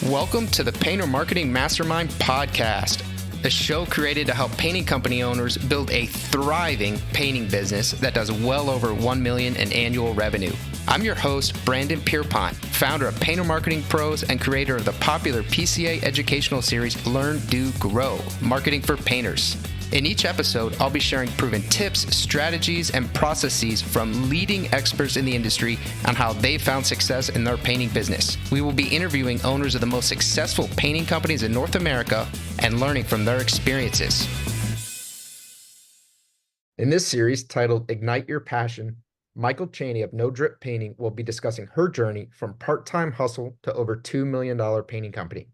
Welcome to the Painter Marketing Mastermind podcast, a show created to help painting company owners build a thriving painting business that does well over $1 million in annual revenue. I'm your host, Brandon Pierpont, founder of Painter Marketing Pros and creator of the popular PCA educational series Learn, Do, Grow, Marketing for Painters. In each episode, I'll be sharing proven tips, strategies, and processes from leading experts in the industry on how they found success in their painting business. We will be interviewing owners of the most successful painting companies in North America and learning from their experiences. In this series titled Ignite Your Passion, Michal Cheney of No Drip Painting will be discussing her journey from part-time hustle to over $2 million painting company,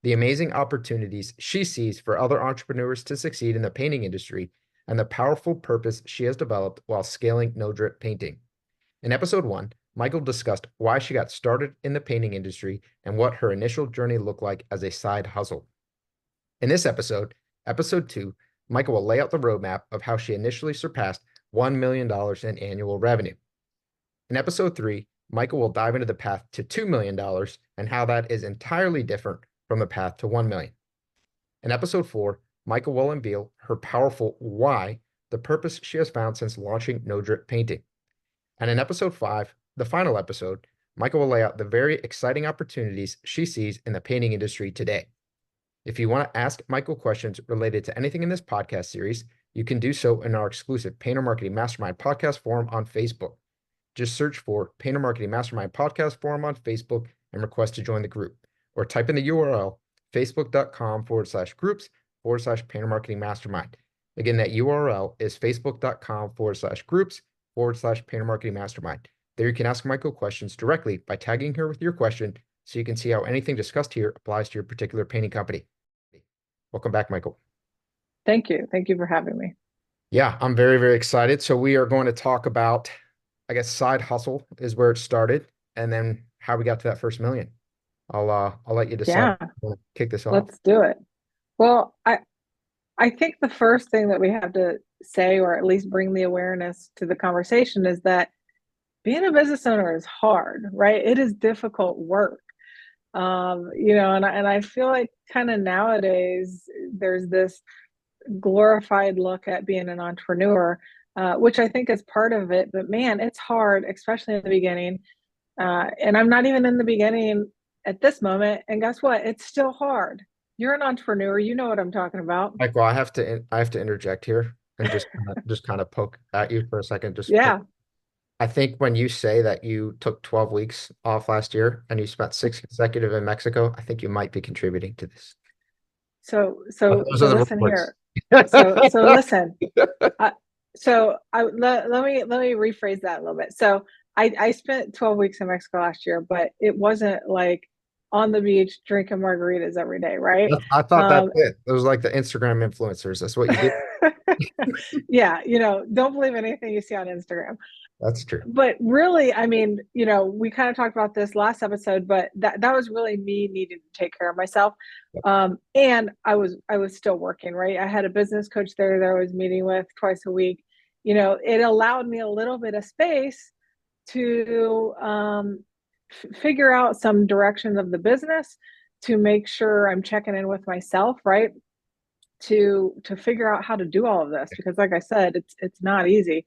the amazing opportunities she sees for other entrepreneurs to succeed in the painting industry, and the powerful purpose she has developed while scaling No Drip Painting. In episode 1, Michal discussed why she got started in the painting industry and what her initial journey looked like as a side hustle. In this episode, episode 2, Michal will lay out the roadmap of how she initially surpassed $1 million in annual revenue. In episode 3, Michal will dive into the path to $2 million and how that is entirely different from the path to $1 million. In episode 4, Michal will unveil her powerful why, the purpose she has found since launching No Drip Painting. And in episode 5, the final episode, Michal will lay out the very exciting opportunities she sees in the painting industry today. If you want to ask Michal questions related to anything in this podcast series, you can do so in our exclusive Painter Marketing Mastermind podcast forum on Facebook. Just search for Painter Marketing Mastermind podcast forum on Facebook and request to join the group, or type in the URL facebook.com/groups/Painter Marketing Mastermind. Again, that URL is facebook.com/groups/Painter Marketing Mastermind. There you can ask Michal questions directly by tagging her with your question so you can see how anything discussed here applies to your particular painting company. Welcome back, Michal. Thank you. Thank you for having me. Yeah, I'm very, very excited. So we are going to talk about, I guess, side hustle is where it started, and then how we got to that first million. I'll let you decide. Yeah, If you want to kick this off. let's do it. Well, I think the first thing that we have to say, or at least bring the awareness to the conversation, is that being a business owner is hard, right? It is difficult work. And I feel like kind of nowadays there's this glorified look at being an entrepreneur, which I think is part of it. But man, it's hard, especially in the beginning. And I'm not even in the beginning at this moment. And guess what? It's still hard. You're an entrepreneur. You know what I'm talking about. Michael, I have to interject here and just kind of poke at you for a second. Yeah. I think when you say that you took 12 weeks off last year and you spent 6 consecutive in Mexico, I think you might be contributing to this. So Those are the listen reports. here. So listen. Let me rephrase that a little bit. So I spent 12 weeks in Mexico last year, but it wasn't like on the beach drinking margaritas every day, right? I thought that's it. It was like the Instagram influencers. That's what you did. Yeah, don't believe anything you see on Instagram. That's true. But really, I mean, we kind of talked about this last episode, but that was really me needing to take care of myself. And I was still working, right? I had a business coach there that I was meeting with twice a week. It allowed me a little bit of space to figure out some direction of the business, to make sure I'm checking in with myself, right? To figure out how to do all of this, because like I said, it's not easy.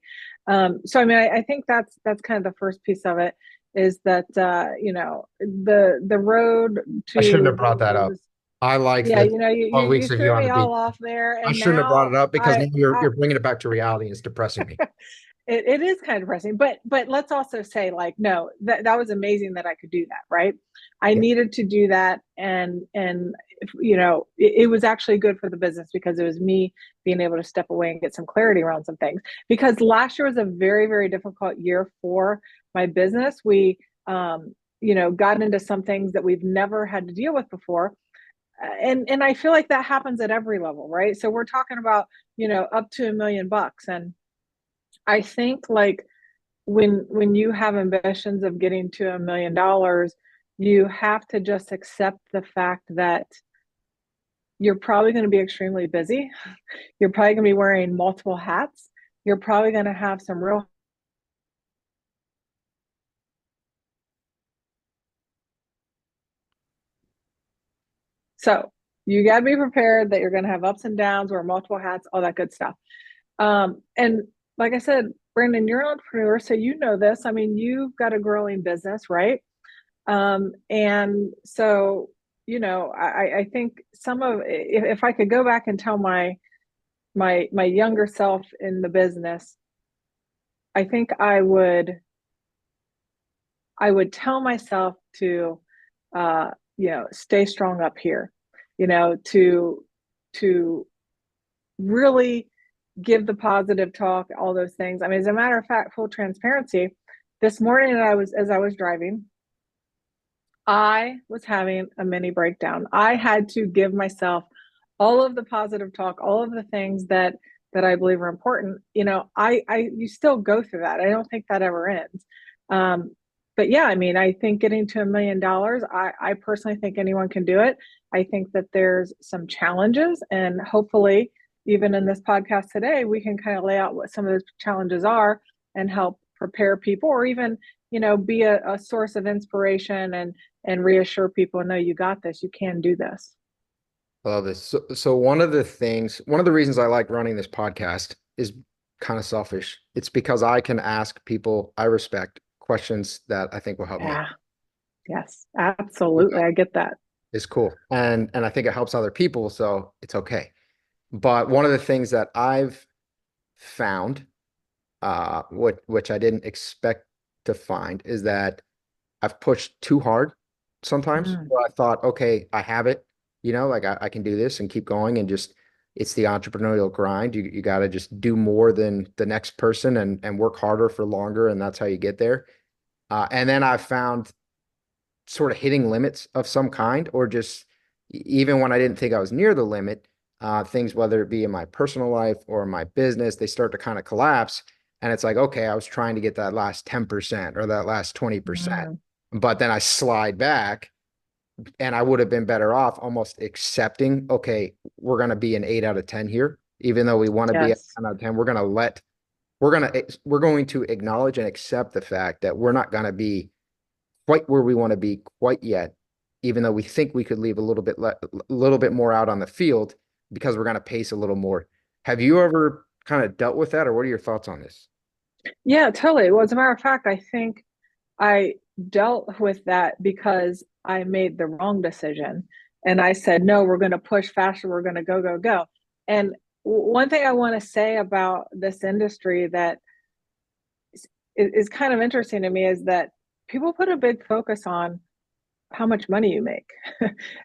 So I mean, I think that's kind of the first piece of it, is that the road to. I shouldn't have brought that up. I like Yeah, that. you threw me all off there, and I shouldn't have brought it up because now you're bringing it back to reality. It's depressing me. It is kind of depressing, but let's also say, like, no, that was amazing that I could do that, right? I needed to do that, and it was actually good for the business, because it was me being able to step away and get some clarity around some things. Because last year was a very, very difficult year for my business. We got into some things that we've never had to deal with before. And I feel like that happens at every level, right? So we're talking about, up to $1 million. And I think, like, when you have ambitions of getting to $1 million, you have to just accept the fact that you're probably going to be extremely busy. You're probably going to be wearing multiple hats. You're probably going to have some real So you got to be prepared that you're going to have ups and downs, wear multiple hats, all that good stuff. And like I said, Brandon, you're an entrepreneur, so you know this. I mean, you've got a growing business, right? And so, I think some of if I could go back and tell my younger self in the business, I think I would tell myself to stay strong up here, to really give the positive talk, all those things. I mean, as a matter of fact, full transparency, this morning as I was driving, I was having a mini breakdown. I had to give myself all of the positive talk, all of the things that I believe are important. You still go through that. I don't think that ever ends. Um, but yeah, I mean, I think getting to $1 million, I personally think anyone can do it. I think that there's some challenges, and hopefully, even in this podcast today, we can kind of lay out what some of those challenges are and help prepare people, or even be a source of inspiration and reassure people, no, you got this, you can do this. I love this. So one of the reasons I like running this podcast is kind of selfish. It's because I can ask people I respect questions that I think will help me. Yeah, yes, absolutely, I get that. It's cool. And I think it helps other people, so it's okay. But one of the things that I've found, which I didn't expect to find, is that I've pushed too hard sometimes. Mm, Where I thought, okay, I have it, like I can do this and keep going, and just it's the entrepreneurial grind. You got to just do more than the next person and work harder for longer, and that's how you get there. And then I found sort of hitting limits of some kind, or just even when I didn't think I was near the limit, things, whether it be in my personal life or my business, they start to kind of collapse. And it's like, okay, I was trying to get that last 10% or that last 20%, mm, but then I slide back, and I would have been better off almost accepting, okay, we're going to be an 8 out of 10 here, even though we want to be at yes. 10 out of 10. We're going to acknowledge and accept the fact that we're not going to be quite where we want to be quite yet, even though we think we could leave a little bit more out on the field because we're going to pace a little more. Have you ever kind of dealt with that, or what are your thoughts on this? Yeah, totally. Well, as a matter of fact, I think I dealt with that because I made the wrong decision. And I said, no, we're going to push faster. We're going to go, go, go. And one thing I want to say about this industry that is kind of interesting to me is that people put a big focus on how much money you make.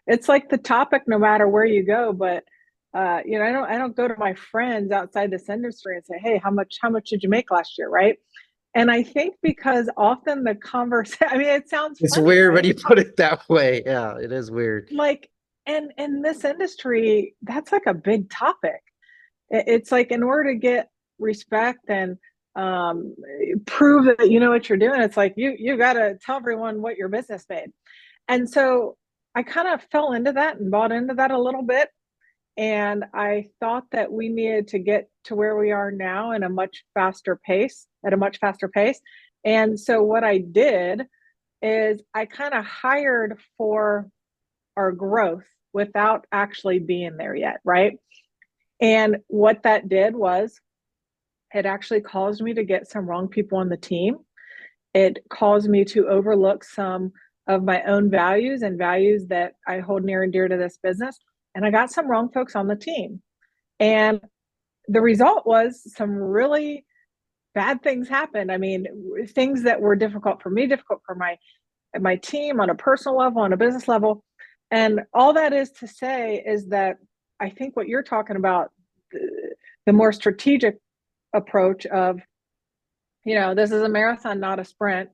It's like the topic no matter where you go. But I don't go to my friends outside this industry and say, hey, how much did you make last year, right? And I think because often the conversation, I mean, it sounds It's funny, weird when right? you put it that way. Yeah, it is weird. Like, and in this industry, that's like a big topic. It's like in order to get respect and um, prove that you know what you're doing, it's like you got to tell everyone what your business made. And so I kind of fell into that and bought into that a little bit. And I thought that we needed to get to where we are now in a much faster pace, at a much faster pace. And so what I did is I kind of hired for our growth without actually being there yet, right? And what that did was it actually caused me to get some wrong people on the team. It caused me to overlook some of my own values and values that I hold near and dear to this business. And I got some wrong folks on the team. And the result was some really bad things happened. I mean, things that were difficult for me, difficult for my team on a personal level, on a business level. And all that is to say is that I think what you're talking about, the more strategic approach of, this is a marathon, not a sprint.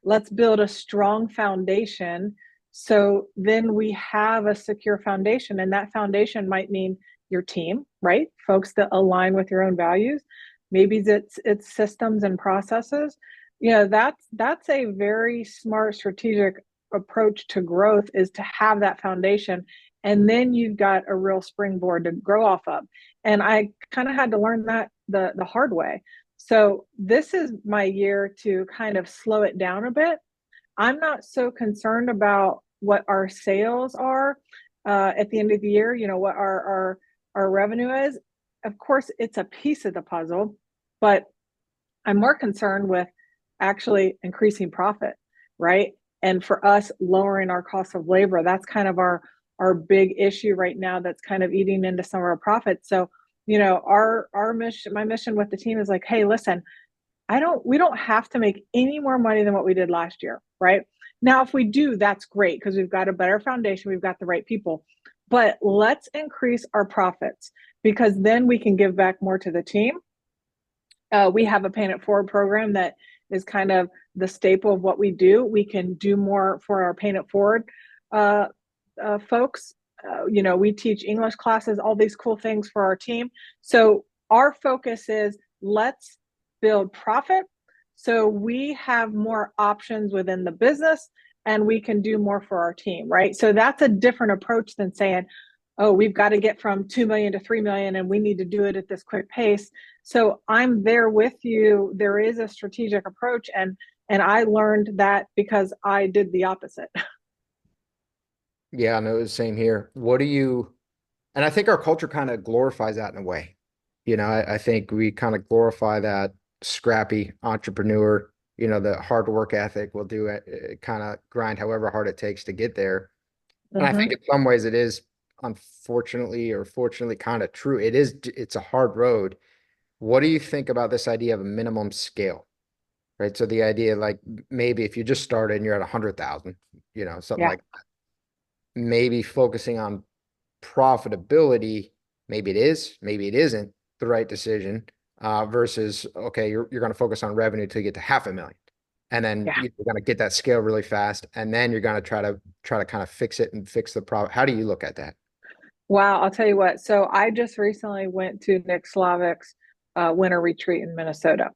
Let's build a strong foundation. So then we have a secure foundation, and that foundation might mean your team, right? Folks that align with your own values. Maybe it's systems and processes. That's a very smart strategic approach to growth, is to have that foundation, and then you've got a real springboard to grow off of. And I kind of had to learn that the hard way. So this is my year to kind of slow it down a bit. I'm not so concerned about what our sales are. at the end of the year, what our revenue is. Of course, it's a piece of the puzzle, but I'm more concerned with actually increasing profit, right? And for us, lowering our cost of labor, that's kind of our big issue right now that's kind of eating into some of our profits. So, our mission, my mission with the team is like, hey, listen, we don't have to make any more money than what we did last year, right? Now, if we do, that's great because we've got a better foundation, we've got the right people. But let's increase our profits because then we can give back more to the team. We have a Paying It Forward program that is kind of the staple of what we do. We can do more for our Paying It Forward folks. We teach English classes, all these cool things for our team. So our focus is let's build profit so we have more options within the business and we can do more for our team, right? So that's a different approach than saying, oh, we've got to get from 2 million to 3 million and we need to do it at this quick pace. So I'm there with you. There is a strategic approach, and I learned that because I did the opposite. Yeah, no, the same here. And I think our culture kind of glorifies that in a way. I think we kind of glorify that scrappy entrepreneur, the hard work ethic will do it, kind of grind however hard it takes to get there. And I think Mm-hmm. in some ways it is unfortunately or fortunately kind of true. It's a hard road. What do you think about this idea of a minimum scale? Right. So the idea like maybe if you just started and you're at 100,000, something Yeah. like maybe focusing on profitability, maybe it is, maybe it isn't the right decision, versus, okay, you're going to focus on revenue to get to 500,000. And then Yeah. you're going to get that scale really fast. And then you're going to try to kind of fix it and fix the problem. How do you look at that? Wow. I'll tell you what. So I just recently went to Nick Slavic's winter retreat in Minnesota.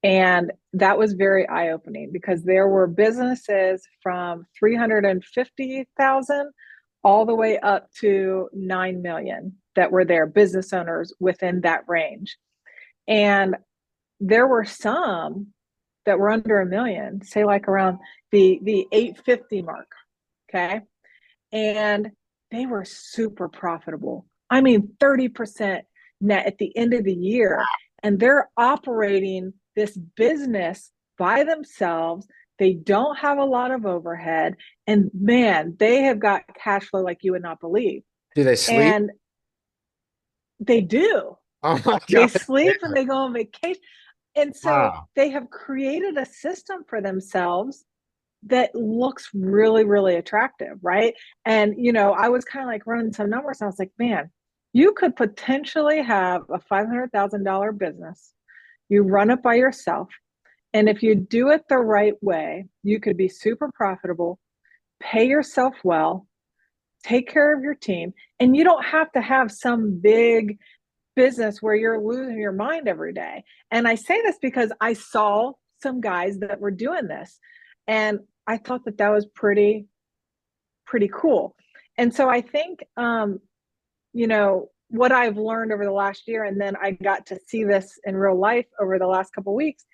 And that was very eye opening because there were businesses from 350,000 all the way up to 9 million that were there, business owners within that range. And there were some that were under a million, say like around the 850 mark. Okay. And they were super profitable. I mean, 30% net at the end of the year. And they're operating this business by themselves. They don't have a lot of overhead. And man, they have got cash flow like you would not believe. Do they sleep? And they do. Oh my They God. sleep and they go on vacation. And so Wow. they have created a system for themselves that looks really, really attractive, right? And, I was kind of like running some numbers. And I was like, man, you could potentially have a $500,000 business. You run it by yourself. And if you do it the right way, you could be super profitable, pay yourself well, take care of your team. And you don't have to have some big business where you're losing your mind every day. And I say this because I saw some guys that were doing this. And I thought that was pretty cool. And so I think what I've learned over the last year, and then I got to see this in real life over the last couple of weeks,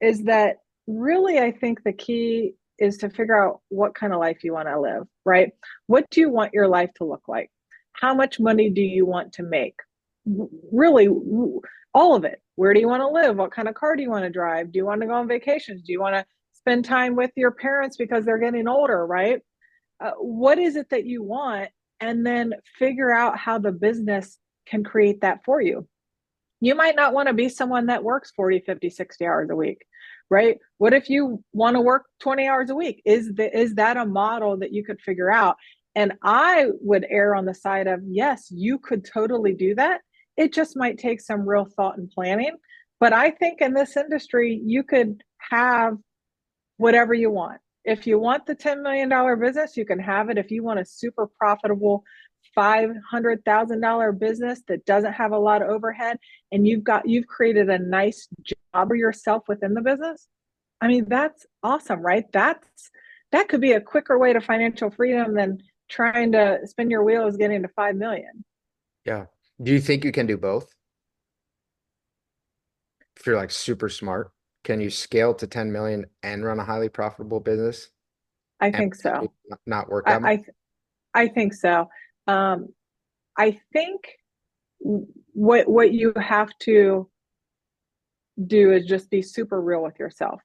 is that really I think the key is to figure out what kind of life you want to live, right? What do you want your life to look like? How much money do you want to make? Really, all of it. Where do you want to live? What kind of car do you want to drive? Do you want to go on vacations? Do you want to spend time with your parents because they're getting older, right? What is it that you want? And then figure out how the business can create that for you. You might not want to be someone that works 40, 50, 60 hours a week, right? What if you want to work 20 hours a week? Is that a model that you could figure out? And I would err on the side of, yes, you could totally do that. It just might take some real thought and planning. But I think in this industry, you could have whatever you want. If you want the $10 million business, you can have it. If you want a super profitable $500,000 business that doesn't have a lot of overhead and you've created a nice job for yourself within the business, I mean, that's awesome, right? That could be a quicker way to financial freedom than trying to spin your wheels getting to 5 million. Yeah. Do you think you can do both? If you're like super smart, can you scale to 10 million and run a highly profitable business I and think so. not work I, that much? I I think so. Um, I think what you have to do is just be super real with yourself.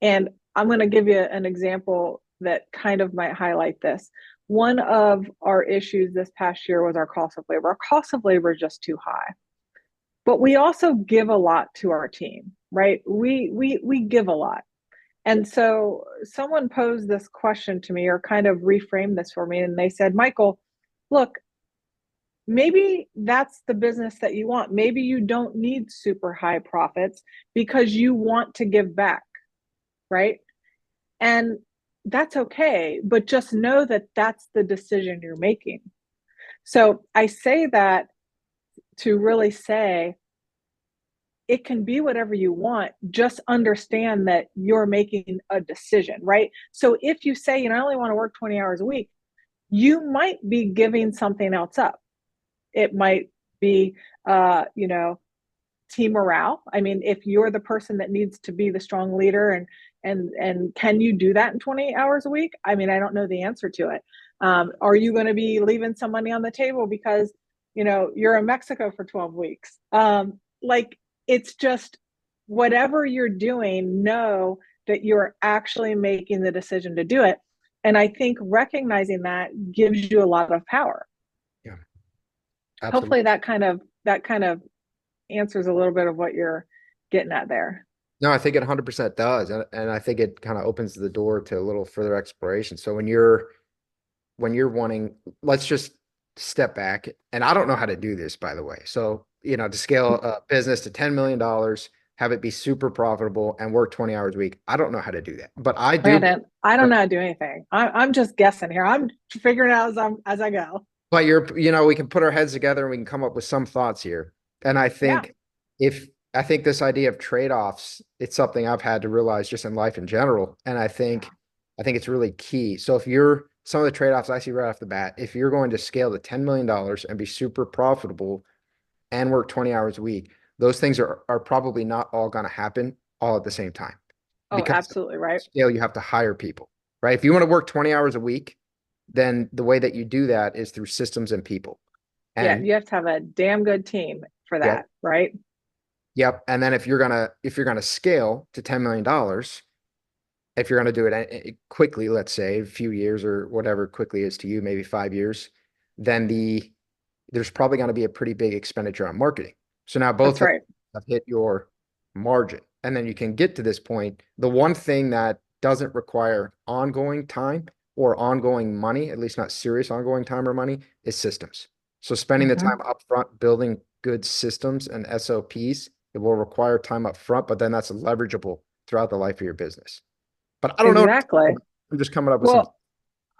And I'm going to give you an example that kind of might highlight this. One of our issues this past year was our cost of labor. Our cost of labor is just too high. But we also give a lot to our team, right? We give a lot. And so someone posed this question to me or kind of reframed this for me and they said, "Michael, look, maybe that's the business that you want. Maybe you don't need super high profits because you want to give back, right? And that's okay, but just know that that's the decision you're making." So I say that to really say it can be whatever you want. Just understand that you're making a decision, right? So if you say, I only want to work 20 hours a week, you might be giving something else up. It might be, team morale. I mean, if you're the person that needs to be the strong leader and can you do that in 20 hours a week? I mean, I don't know the answer to it. Are you going to be leaving some money on the table because you're in Mexico for 12 weeks? Like, it's just whatever you're doing, know that you're actually making the decision to do it. And I think recognizing that gives you a lot of power. Yeah, Hopefully absolutely. that kind of answers a little bit of what you're getting at there. No, I think it 100% does. And I think it kind of opens the door to a little further exploration. So when you're wanting, let's just step back. And I don't know how to do this, by the way. So, to scale a business to $10 million, have it be super profitable and work 20 hours a week. I don't know how to do that, but I do. Brandon, I don't know how to do anything. I'm just guessing here. I'm figuring it out as I go. But we can put our heads together and we can come up with some thoughts here. And Yeah. if I think this idea of trade-offs, it's something I've had to realize just in life in general. And I think it's really key. So if you're some of the trade-offs I see right off the bat, if you're going to scale to $10 million and be super profitable and work 20 hours a week, those things are probably not all going to happen all at the same time. Oh, Because to absolutely right. scale, you have to hire people, right? If you want to work 20 hours a week, then the way that you do that is through systems and people. Yeah, And you have to have a damn good team for yep, that, right? yep. And then if you're gonna scale to $10 million, if you're gonna do it quickly, let's say a few years or whatever quickly is to you, maybe 5 years, then there's probably going to be a pretty big expenditure on marketing. So now That's both of right. them have hit your margin. And then you can get to this point. The one thing that doesn't require ongoing time or ongoing money, at least not serious ongoing time or money, is systems. So spending the time Hmm. upfront building good systems and SOPs, it will require time up front, but then that's leverageable throughout the life of your business. But I don't know. Exactly. I'm just coming up with some. Well,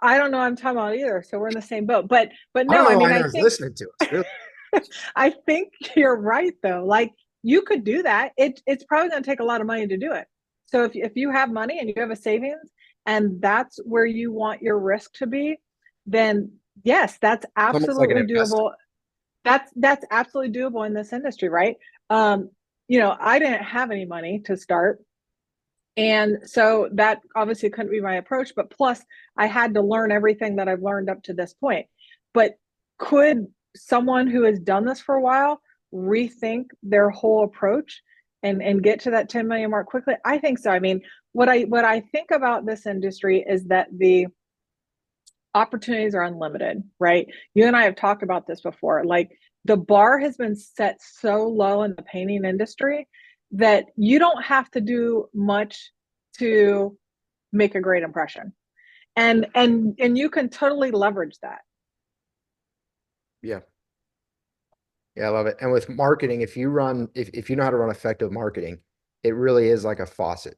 I don't know what I'm talking about either, so we're in the same boat. But I don't no, I know why mean, I anyone's think listening to us, really. I think you're right though. Like, you could do that. It's probably going to take a lot of money to do it. So if you have money and you have a savings and that's where you want your risk to be, then yes, that's It's almost like an absolutely investment. doable. That's absolutely doable in this industry, right? I didn't have any money to start. And so that obviously couldn't be my approach, but plus I had to learn everything that I've learned up to this point. But could someone who has done this for a while rethink their whole approach and get to that 10 million mark quickly? I think so. I mean, what I think about this industry is that the opportunities are unlimited, right? You and I have talked about this before. Like, the bar has been set so low in the painting industry that you don't have to do much to make a great impression. And you can totally leverage that. Yeah. Yeah, I love it. And with marketing, if you know how to run effective marketing, it really is like a faucet,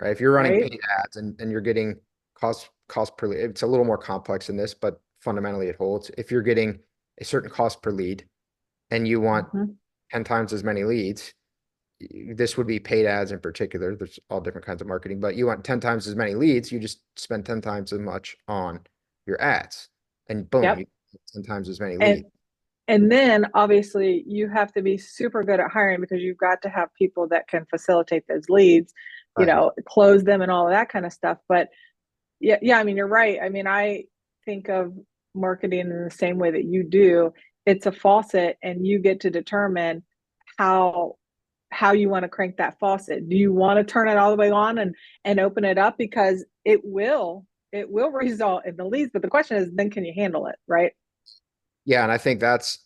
right? If you're running Right? paid ads and you're getting cost per lead, it's a little more complex than this, but fundamentally it holds. If you're getting a certain cost per lead and you want Mm-hmm. 10 times as many leads, this would be paid ads in particular. There's all different kinds of marketing, but you want 10 times as many leads, you just spend 10 times as much on your ads. And boom, Yep. you get 10 times as many And leads. and then obviously you have to be super good at hiring because you've got to have people that can facilitate those leads, Right. close them and all of that kind of stuff. But yeah, I mean, you're right. I mean, I think of marketing in the same way that you do. It's a faucet, and you get to determine how you want to crank that faucet. Do you want to turn it all the way on and open it up? Because it will result in the leads, but the question is, then can you handle it, right? Yeah, and I think that's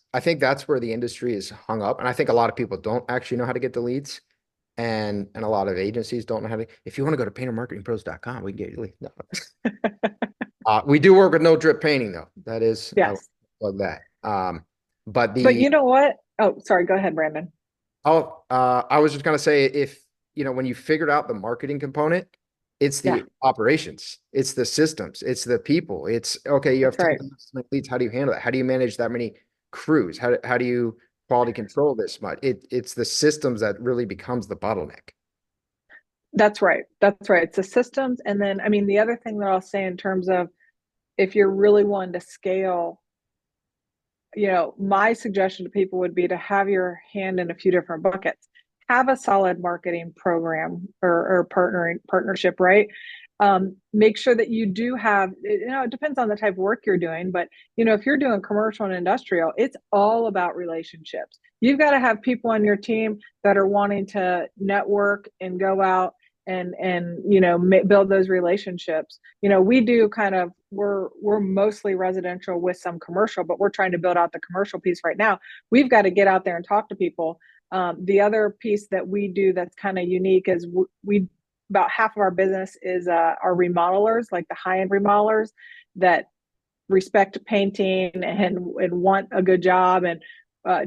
where the industry is hung up. And I think a lot of people don't actually know how to get the leads. And a lot of agencies don't know how to. If you want to go to paintermarketingpros.com, we can get you leads. No. We do work with no drip painting though. That is, I will Yes. plug that. But But the you know what? Oh, sorry. Go ahead, Brandon. I was just gonna say, if when you figured out the marketing component, it's Yeah, the operations, it's the systems, it's the people. It's okay, you have that's 10 right. leads. How do you handle that? How do you manage that many crews? How do you quality control this much? It's the systems that really becomes the bottleneck. That's right. That's right. It's the systems. And then, I mean, the other thing that I'll say in terms of if you're really wanting to scale, my suggestion to people would be to have your hand in a few different buckets. Have a solid marketing program or partnership, right? Make sure that you do have, it depends on the type of work you're doing, but if you're doing commercial and industrial, it's all about relationships. You've got to have people on your team that are wanting to network and go out and build those relationships. We do kind of, we're mostly residential with some commercial, but we're trying to build out the commercial piece right now. We've got to get out there and talk to people. The other piece that we do that's kind of unique is we about half of our business is our remodelers, like the high-end remodelers that respect painting and want a good job and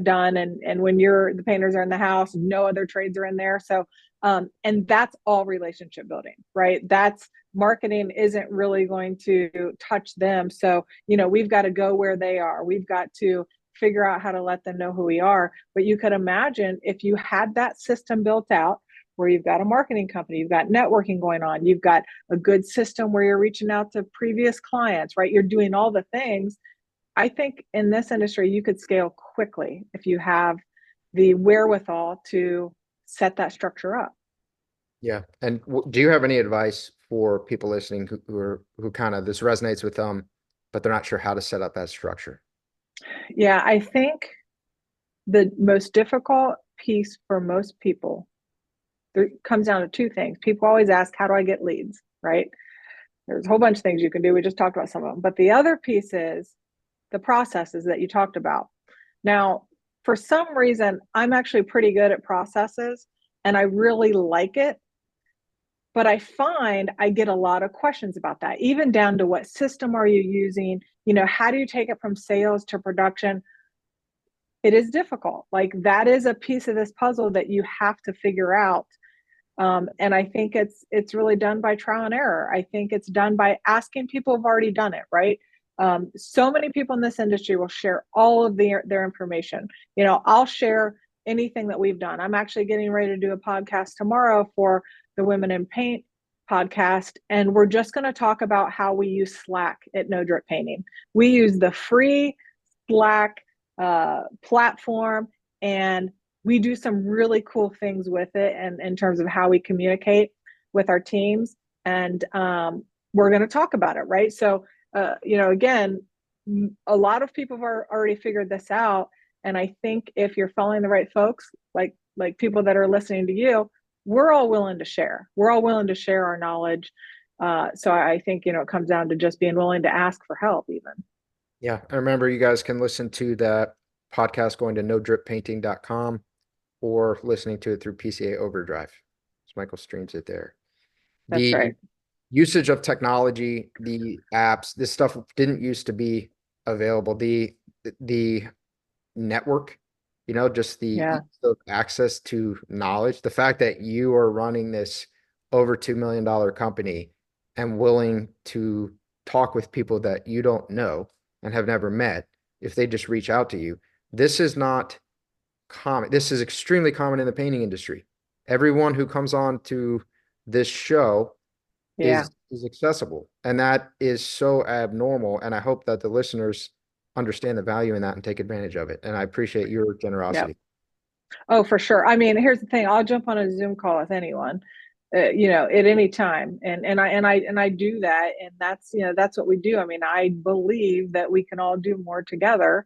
done. And when the painters are in the house, no other trades are in there. So and that's all relationship building, right? That's marketing isn't really going to touch them. So we've got to go where they are. We've got to figure out how to let them know who we are. But you could imagine if you had that system built out, where you've got a marketing company, you've got networking going on, you've got a good system where you're reaching out to previous clients, right? You're doing all the things. I think in this industry, you could scale quickly if you have the wherewithal to set that structure up. Yeah. And do you have any advice for people listening who kind of this resonates with them, but they're not sure how to set up that structure? Yeah, I think the most difficult piece for most people, there comes down to two things. People always ask, how do I get leads, right? There's a whole bunch of things you can do. We just talked about some of them. But the other piece is the processes that you talked about. Now, for some reason, I'm actually pretty good at processes and I really like it. But I find I get a lot of questions about that, even down to what system are you using? How do you take it from sales to production? It is difficult. Like that is a piece of this puzzle that you have to figure out. And I think it's really done by trial and error. I think it's done by asking people who've already done it, right? So many people in this industry will share all of their information. I'll share anything that we've done. I'm actually getting ready to do a podcast tomorrow for the Women in Paint podcast, and we're just going to talk about how we use Slack at No Drip Painting. We use the free Slack platform, and we do some really cool things with it and in terms of how we communicate with our teams. And we're going to talk about it, right? So, again, a lot of people have already figured this out. And I think if you're following the right folks, like people that are listening to you, we're all willing to share. We're all willing to share our knowledge. So I think, it comes down to just being willing to ask for help even. Yeah. I remember you guys can listen to that podcast going to nodrippainting.com or listening to it through PCA Overdrive. So Michael streams it there. That's The right. usage of technology, the apps, this stuff didn't used to be available. The network, just the Yeah. ease of access to knowledge, the fact that you are running this over $2 million company and willing to talk with people that you don't know and have never met, if they just reach out to you, this is not common. This is extremely common in the painting industry. Everyone who comes on to this show Yeah. is accessible, and that is so abnormal. And I hope that the listeners understand the value in that and take advantage of it. And I appreciate your Yep. generosity. Oh, for sure. I mean, here's the thing. I'll jump on a Zoom call with anyone. at any time. And I do that. And that's what we do. I mean, I believe that we can all do more together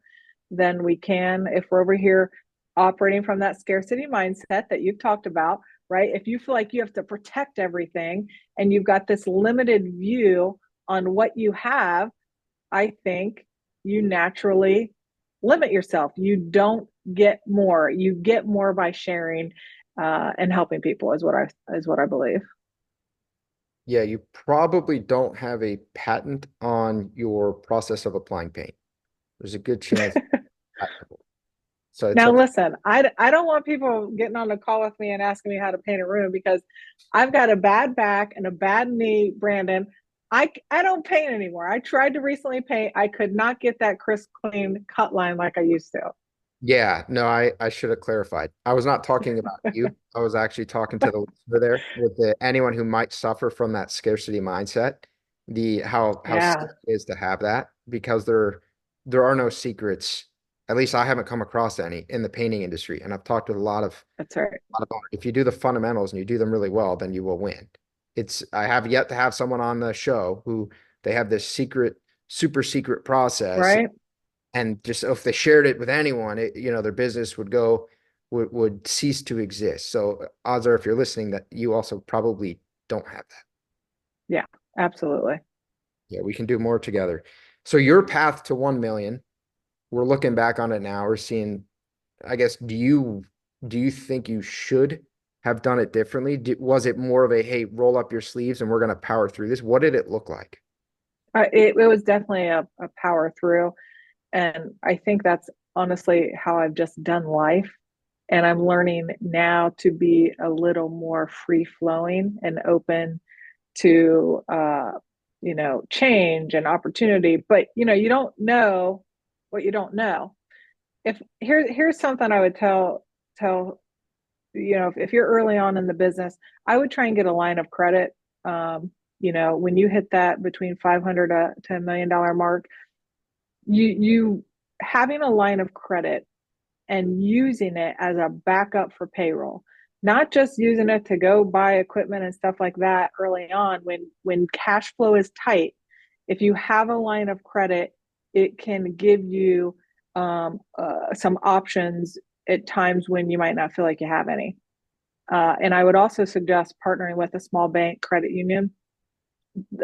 than we can if we're over here operating from that scarcity mindset that you've talked about, right? If you feel like you have to protect everything and you've got this limited view on what you have, I think you naturally limit yourself. You don't get more. You get more by sharing and helping people is what I believe. Yeah, you probably don't have a patent on your process of applying paint. There's a good chance patentable. So it's Now, something. listen, I don't want people getting on the call with me and asking me how to paint a room because I've got a bad back and a bad knee, Brandon. I don't paint anymore. I tried to recently paint. I could not get that crisp, clean cut line like I used to. Yeah, no, I should have clarified. I was not talking about you. I was actually talking to the listener there with anyone who might suffer from that scarcity mindset, the how Yeah, scary it is to have that because there are no secrets. At least I haven't come across any in the painting industry. And I've talked with that's right. a lot of owners. If you do the fundamentals and you do them really well, then you will win. I have yet to have someone on the show who they have this secret, super secret process, Right? and just if they shared it with anyone, their business would cease to exist. So odds are, if you're listening, that you also probably don't have that. Yeah, absolutely. Yeah, we can do more together. So your path to 1 million, we're looking back on it now. We're seeing, I guess, do you think you should have done it differently? Was it more of a, hey, roll up your sleeves and we're going to power through this? What did it look like? It was definitely a power through. And I think that's honestly how I've just done life. And I'm learning now to be a little more free flowing and open to change and opportunity. But you don't know what you don't know. Here's something I would tell if you're early on in the business, I would try and get a line of credit. When you hit that between 500 to $1 million mark, you having a line of credit and using it as a backup for payroll, not just using it to go buy equipment and stuff like that early on when cash flow is tight. If you have a line of credit, it can give you some options at times when you might not feel like you have any. And I would also suggest partnering with a small bank credit union,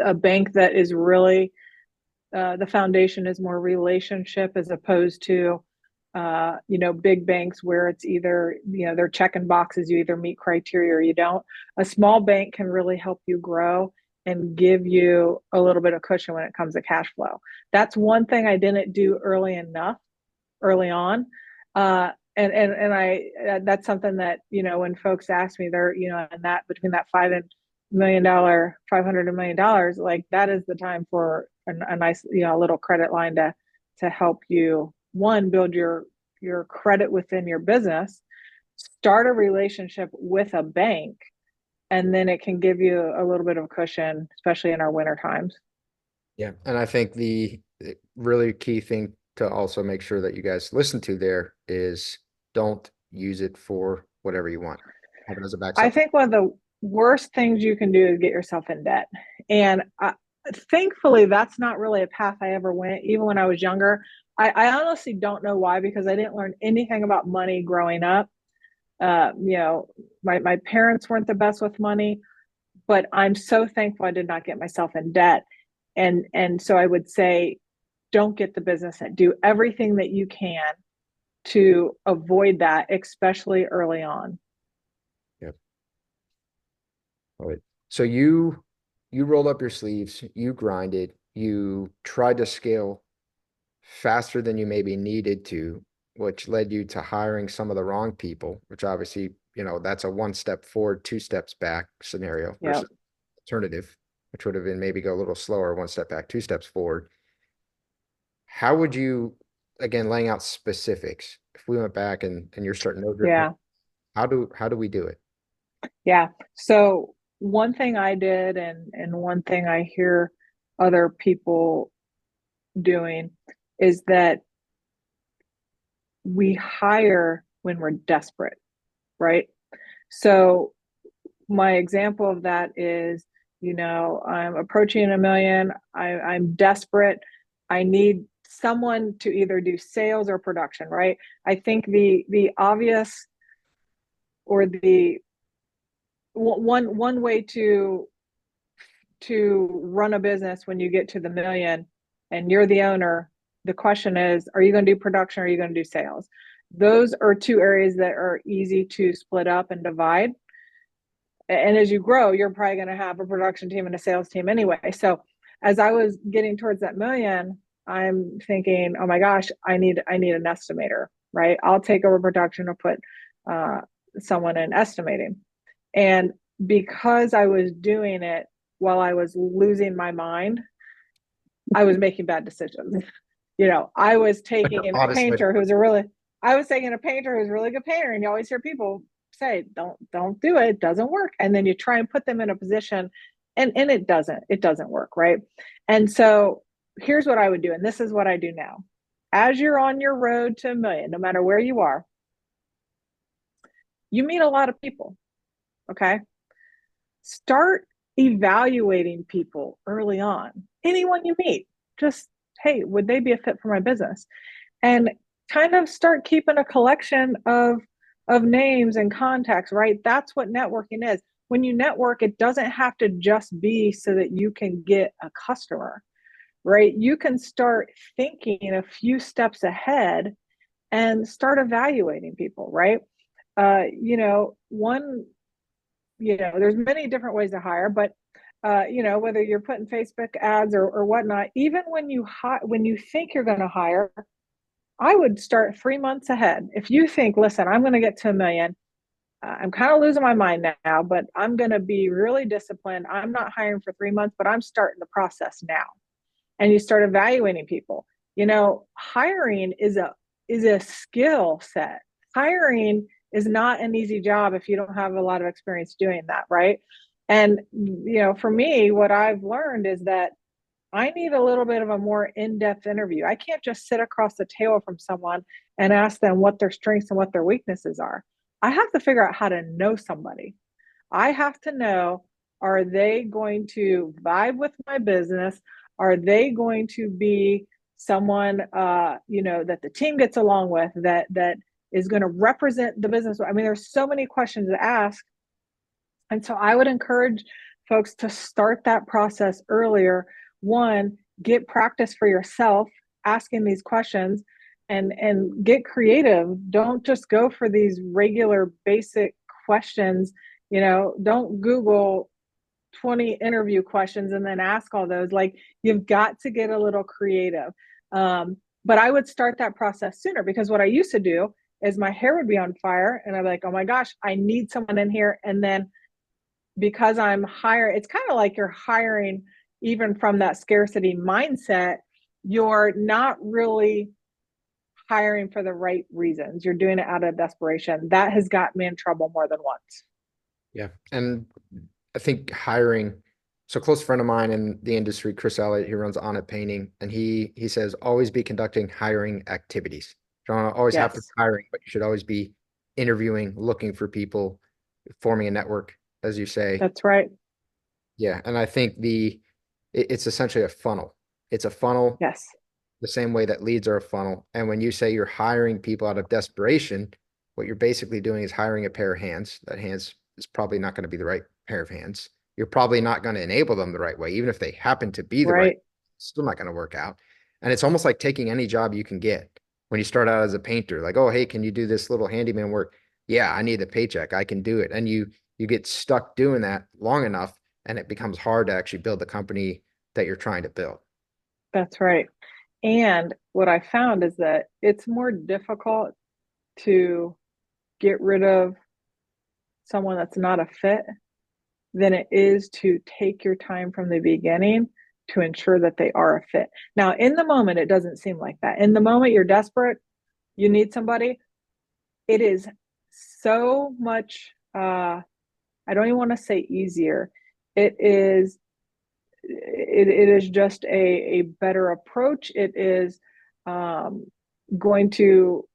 a bank that is really the foundation is more relationship as opposed to big banks where it's either they're checking boxes, you either meet criteria or you don't. A small bank can really help you grow and give you a little bit of cushion when it comes to cash flow. That's one thing I didn't do early on. And I that's something that when folks ask me, they're and that between that $500 million, like that is the time for a nice little credit line to help you build your credit within your business, start a relationship with a bank, and then it can give you a little bit of a cushion, especially in our winter times. Yeah. And I think the really key thing to also make sure that you guys listen to there is don't use it for whatever you want. Have it as a I backstop. think one of the worst things you can do is get yourself in debt. And thankfully, that's not really a path I ever went, even when I was younger. I honestly don't know why, because I didn't learn anything about money growing up. My parents weren't the best with money, but I'm so thankful I did not get myself in debt. And so I would say, don't get the business and do everything that you can to avoid that, especially early on. Yep. All right. So you rolled up your sleeves, you grinded, you tried to scale faster than you maybe needed to, which led you to hiring some of the wrong people, which obviously, that's a one step forward, two steps back scenario Yeah. versus alternative, which would have been maybe go a little slower, one step back, two steps forward. How would you, again, laying out specifics, if we went back and you're starting no drip, Yeah. how do we do it? Yeah. So one thing I did and one thing I hear other people doing is that we hire when we're desperate, right? So my example of that is, I'm approaching $1 million. I'm desperate. I need someone to either do sales or production, right? I think the obvious, or the one way to run a business when you get to the million and you're the owner, the question is, are you going to do production or are you going to do sales? Those are two areas that are easy to split up and divide. And as you grow, you're probably going to have a production team and a sales team anyway. So as I was getting towards that million, I'm thinking, oh my gosh, I need an estimator, right? I'll take over production or put someone in estimating. And because I was doing it while I was losing my mind, I was making bad decisions. I was taking a Honestly, painter who's a really good painter, and you always hear people say, don't do it, it doesn't work. And then you try and put them in a position, and it doesn't work, right? And so here's what I would do, and this is what I do now. As you're on your road to $1 million, no matter where you are, you meet a lot of people, okay? Start evaluating people early on. Anyone you meet, just, hey, would they be a fit for my business? And kind of start keeping a collection of names and contacts, right? That's what networking is. When you network, it doesn't have to just be so that you can get a customer, right? You can start thinking a few steps ahead and start evaluating people, right? There's many different ways to hire, but whether you're putting Facebook ads or whatnot, even when you think you're going to hire, I would start 3 months ahead. If you think, listen, I'm going to get to $1 million, I'm kind of losing my mind now, but I'm going to be really disciplined. I'm not hiring for 3 months, but I'm starting the process now. And you start evaluating people. Hiring is a skill set. Hiring is not an easy job if you don't have a lot of experience doing that, right? And for me, what I've learned is that I need a little bit of a more in-depth interview. I can't just sit across the table from someone and ask them what their strengths and what their weaknesses are. I have to figure out how to know somebody. I have to know, are they going to vibe with my business? Are they going to be someone that the team gets along with, that is going to represent the business? I mean, there's so many questions to ask. And so I would encourage folks to start that process earlier. One, get practice for yourself asking these questions, and get creative. Don't just go for these regular basic questions. Don't Google 20 interview questions and then ask all those. Like, you've got to get a little creative. But I would start that process sooner, because what I used to do is my hair would be on fire and I'm like, oh my gosh, I need someone in here. And then because I'm hiring, it's kind of like you're hiring even from that scarcity mindset. You're not really hiring for the right reasons. You're doing it out of desperation. That has got me in trouble more than once. yeah. And I think hiring, so a close friend of mine in the industry, Chris Elliott, he runs On It Painting, and he says always be conducting hiring activities. You don't always have to be Yes, hiring, but you should always be interviewing, looking for people, forming a network, as you say. that's right. Yeah. And I think it's essentially a funnel. It's a funnel Yes, the same way that leads are a funnel. And when you say you're hiring people out of desperation, what you're basically doing is hiring a pair of hands. That hands is probably not going to be the right pair of hands. You're probably not going to enable them the right way. Even if they happen to be the right, right. it's still not going to work out. And it's almost like taking any job you can get. When you start out as a painter, like, oh, hey, can you do this little handyman work? Yeah, I need the paycheck. I can do it. And you get stuck doing that long enough, and it becomes hard to actually build the company that you're trying to build. That's right. And what I found is that it's more difficult to get rid of someone that's not a fit than it is to take your time from the beginning to ensure that they are a fit. Now, in the moment, it doesn't seem like that. In the moment, you're desperate, you need somebody. It is so much, I don't even want to say easier. It is, it is just a better approach. It is going to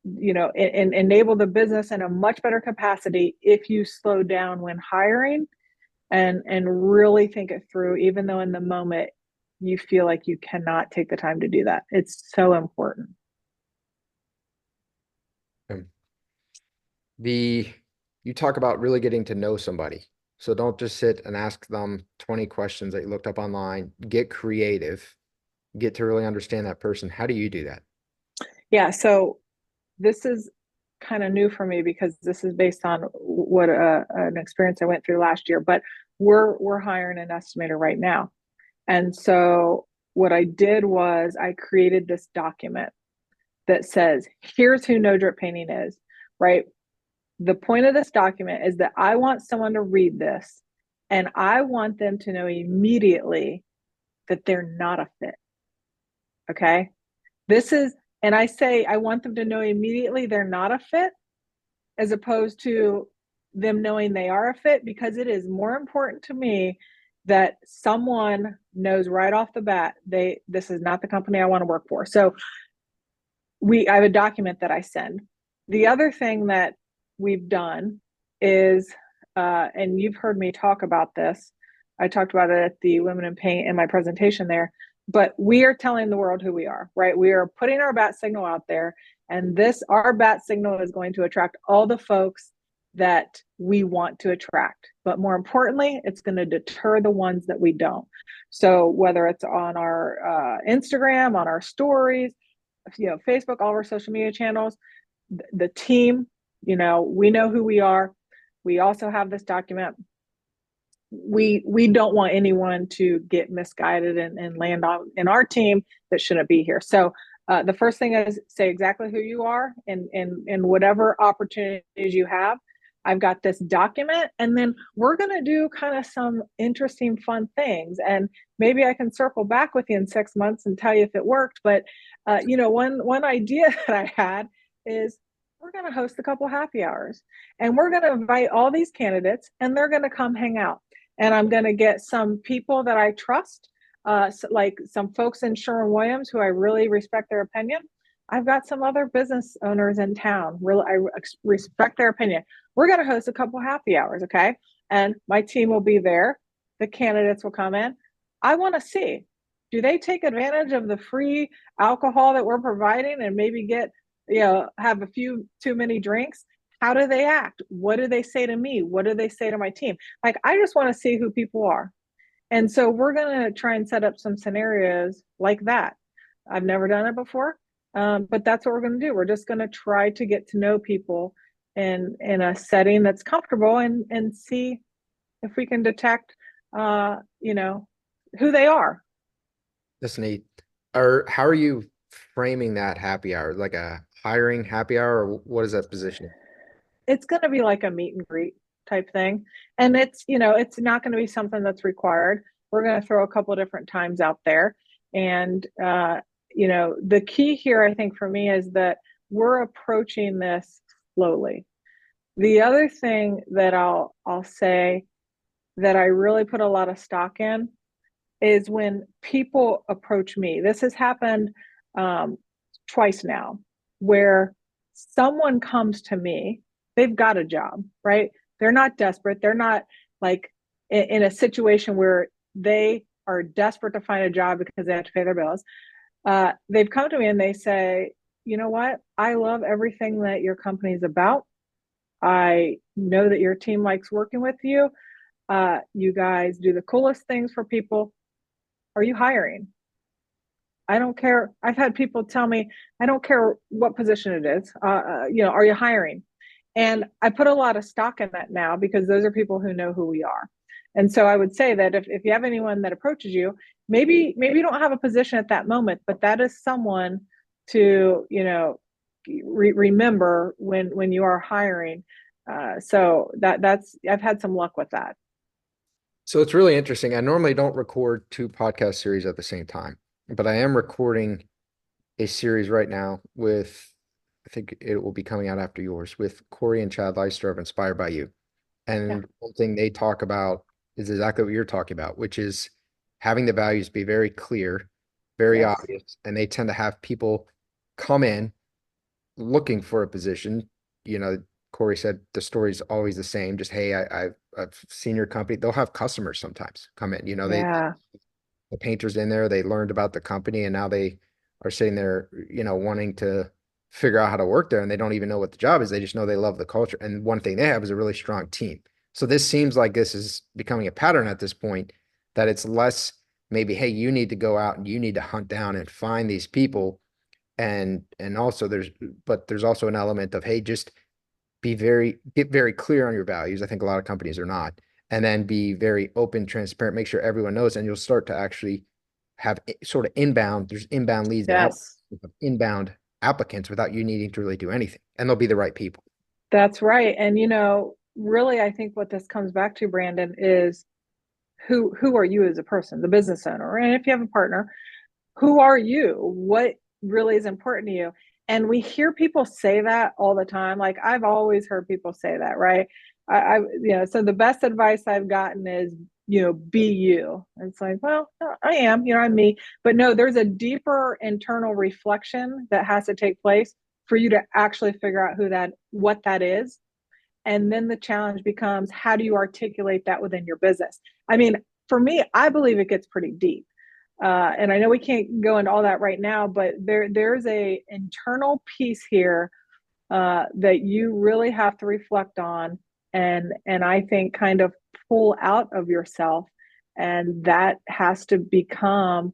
enable the business in a much better capacity if you slow down when hiring and really think it through, even though in the moment you feel like you cannot take the time to do that. It's so important. Um, The you talk about really getting to know somebody. So don't just sit and ask them 20 questions that you looked up online. Get creative, get to really understand that person. How do you do that? Yeah, so this is kind of new for me because this is based on what an experience I went through last year. But we're hiring an estimator right now, and so what I did was I created this document that says, "Here's who No Drip Painting is." Right. The point of this document is that I want someone to read this, and I want them to know immediately that they're not a fit. Okay. This is, and I say I want them to know immediately they're not a fit as opposed to them knowing they are a fit, because it is more important to me that someone knows right off the bat this is not the company I want to work for. So I have a document that I send. The other thing that we've done is, and you've heard me talk about this. I talked about it at the Women in Paint in my presentation there, but we are telling the world who we are, right? We are putting our bat signal out there, and our bat signal is going to attract all the folks that we want to attract. But more importantly, it's going to deter the ones that we don't. So whether it's on our Instagram, on our stories, Facebook, all of our social media channels, the team, we know who we are. We also have this document. We don't want anyone to get misguided and land on in our team that shouldn't be here. So the first thing is say exactly who you are and whatever opportunities you have. I've got this document, and then we're going to do kind of some interesting, fun things. And maybe I can circle back with you in 6 months and tell you if it worked. But one idea that I had is we're going to host a couple happy hours, and we're going to invite all these candidates, and they're going to come hang out. And I'm going to get some people that I trust, like some folks in Sherwin-Williams who I really respect their opinion. I've got some other business owners in town. Really, I respect their opinion. We're going to host a couple happy hours, okay? And my team will be there. The candidates will come in. I want to see, do they take advantage of the free alcohol that we're providing and maybe have a few too many drinks? How do they act? What do they say to me? What do they say to my team? Like, I just want to see who people are. And so we're going to try and set up some scenarios like that. I've never done it before, but that's what we're going to do. We're just going to try to get to know people in a setting that's comfortable and see if we can detect, who they are. That's neat. Or how are you framing that happy hour? Like a hiring happy hour, or what is that position? It's going to be like a meet and greet type thing. And it's not going to be something that's required. We're going to throw a couple of different times out there. And, the key here, I think, for me is that we're approaching this slowly. The other thing that I'll say that I really put a lot of stock in is when people approach me. This has happened twice now, where someone comes to me, they've got a job, right? They're not desperate. They're not like in a situation where they are desperate to find a job because they have to pay their bills. They've come to me and they say, you know what? I love everything that your company is about. I know that your team likes working with you. You guys do the coolest things for people. Are you hiring? I don't care. I've had people tell me, I don't care what position it is. Are you hiring? And I put a lot of stock in that now because those are people who know who we are. And so I would say that if you have anyone that approaches you, maybe you don't have a position at that moment, but that is someone to, remember when you are hiring. So that's I've had some luck with that. So it's really interesting. I normally don't record two podcast series at the same time, but I am recording a series right now with, I think it will be coming out after yours, with Corey and Chad Leister of Inspired by You. Yeah. And one thing they talk about is exactly what you're talking about, which is having the values be very clear, very Yes. obvious. And they tend to have people come in looking for a position, you know, Corey said the story's always the same. Just, hey, I've seen your company. They'll have customers sometimes come in. Yeah. The painters in there, they learned about the company and now they are sitting there, wanting to figure out how to work there and they don't even know what the job is. They just know they love the culture. And one thing they have is a really strong team. So this seems like this is becoming a pattern at this point that it's less maybe, hey, you need to go out and you need to hunt down and find these people. And also there's also an element of, hey, just get very clear on your values. I think a lot of companies are not. And then be very open, transparent, make sure everyone knows, and you'll start to actually have sort of there's inbound leads that out Yes. inbound applicants without you needing to really do anything. And they'll be the right people. That's right. And really I think what this comes back to, Brandon, is who are you as a person, the business owner? And if you have a partner, who are you? What really is important to you? And we hear people say that all the time. Like I've always heard people say that, right? So the best advice I've gotten is, be you. And it's like, well, I am, I'm me. But no, there's a deeper internal reflection that has to take place for you to actually figure out what that is. And then the challenge becomes, how do you articulate that within your business? I mean, for me, I believe it gets pretty deep. And I know we can't go into all that right now, but there's a internal piece here that you really have to reflect on, and I think kind of pull out of yourself, and that has to become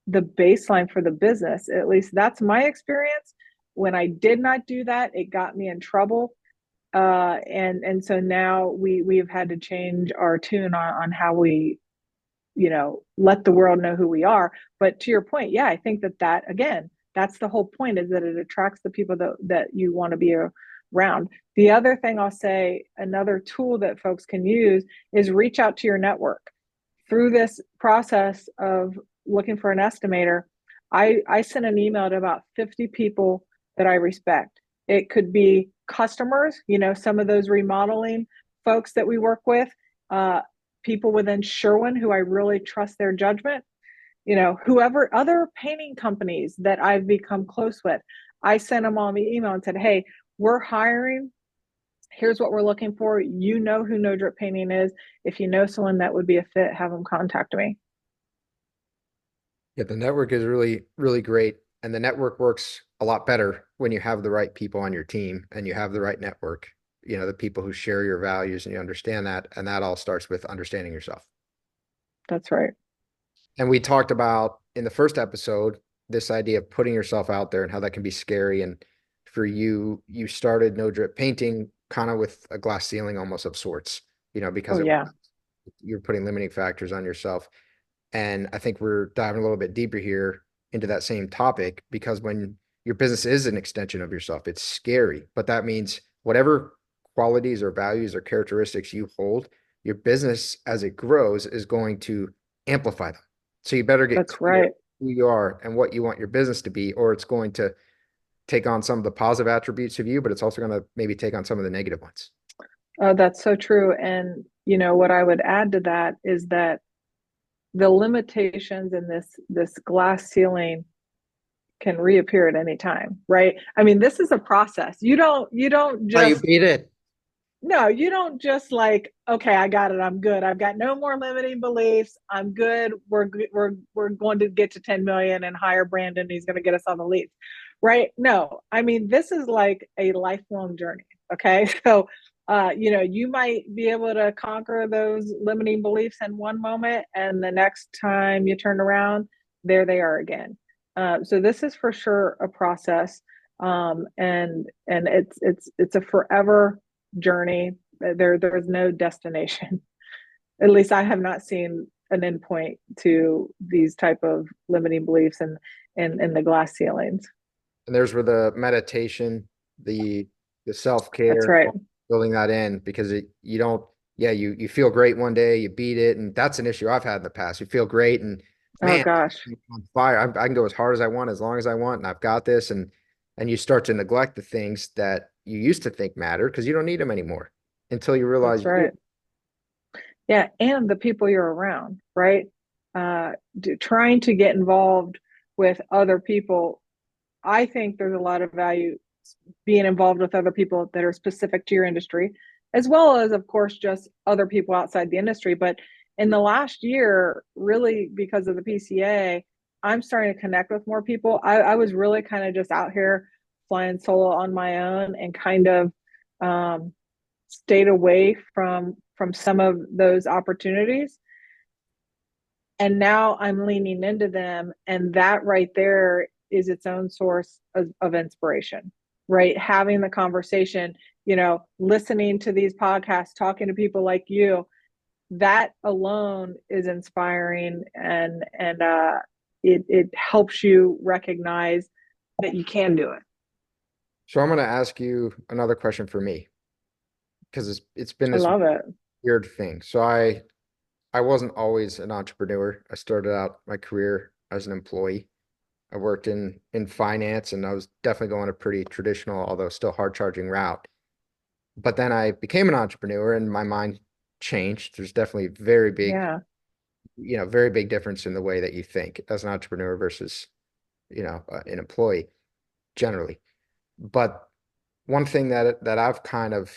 the baseline for the business. At least that's my experience. When I did not do that, it got me in trouble. And so now we've had to change our tune on how we let the world know who we are. But to your point, yeah, I think that again, that's the whole point, is that it attracts the people that you want to be around. The other thing I'll say, another tool that folks can use, is reach out to your network. Through this process of looking for an estimator, I sent an email to about 50 people that I respect. It could be customers, some of those remodeling folks that we work with, people within Sherwin who I really trust their judgment, whoever, other painting companies that I've become close with. I sent them all the email and said, hey, we're hiring. Here's what we're looking for. You know who No Drip Painting is. If you know someone that would be a fit, have them contact me. Yeah, the network is really, really great. And the network works a lot better when you have the right people on your team and you have the right network, the people who share your values and you understand that. And that all starts with understanding yourself. That's right. And we talked about in the first episode this idea of putting yourself out there and how that can be scary. And for you, you started No Drip Painting kind of with a glass ceiling almost of sorts, Oh because yeah. you're putting limiting factors on yourself. And I think we're diving a little bit deeper here into that same topic because when your business is an extension of yourself, it's scary. But that means whatever qualities or values or characteristics you hold, your business as it grows is going to amplify them. So you better get That's clear right. who you are and what you want your business to be, or it's going to take on some of the positive attributes of you, but it's also going to maybe take on some of the negative ones. Oh, that's so true. And what I would add to that is that the limitations in this glass ceiling can reappear at any time, right? I mean, this is a process. You don't Oh, you just beat it. no, you don't just like, okay, I got it, I'm good, I've got no more limiting beliefs, I'm good, we're going to get to 10 million and hire Brandon, he's going to get us on the leads, right? No, I mean, this is like a lifelong journey. Okay. So you might be able to conquer those limiting beliefs in one moment, and the next time you turn around, there they are again. So this is for sure a process, and it's a forever journey. There's no destination. At least I have not seen an endpoint to these type of limiting beliefs and the glass ceilings. And there's where the meditation, the That's self-care, right. building that in because you don't, yeah, you feel great one day, you beat it, and that's an issue I've had in the past. You feel great, and Oh man, gosh. I'm on fire. I can go as hard as I want, as long as I want, and I've got this, and you start to neglect the things that you used to think mattered because you don't need them anymore until you realize That's you do. right. Yeah, and the people you're around, right? Trying to get involved with other people. I think there's a lot of value being involved with other people that are specific to your industry, as well as, of course, just other people outside the industry. But in the last year, really because of the PCA, I'm starting to connect with more people. I was really kind of just out here flying solo on my own and kind of stayed away from some of those opportunities. And now I'm leaning into them, and that right there is its own source of inspiration, right? Having the conversation, listening to these podcasts, talking to people like you, that alone is inspiring, and it helps you recognize that you can do it. So I'm going to ask you another question for me, because it's been I this love it. weird thing. So I wasn't always an entrepreneur. I started out my career as an employee. I worked in finance, and I was definitely going a pretty traditional, although still hard charging route. But then I became an entrepreneur, and my mind changed. There's definitely Yeah. very big difference in the way that you think as an entrepreneur versus, an employee generally. But one thing that I've kind of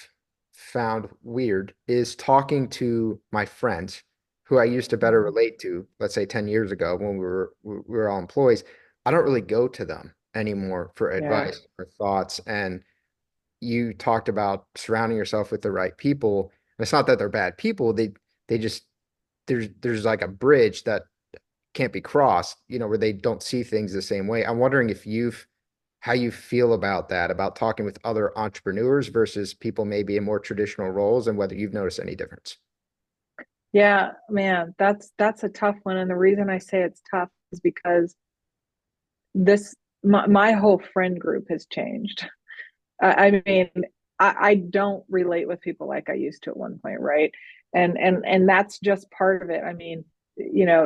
found weird is talking to my friends who I used to better relate to, let's say 10 years ago when we were all employees. I don't really go to them anymore for Yeah. advice or thoughts. And you talked about surrounding yourself with the right people. It's not that they're bad people. They just there's like a bridge that can't be crossed, where they don't see things the same way. I'm wondering if how you feel about that, about talking with other entrepreneurs versus people maybe in more traditional roles, and whether you've noticed any difference. Yeah, man, that's a tough one. And the reason I say it's tough is because my whole friend group has changed. I mean, I don't relate with people like I used to at one point, right? And that's just part of it. I mean,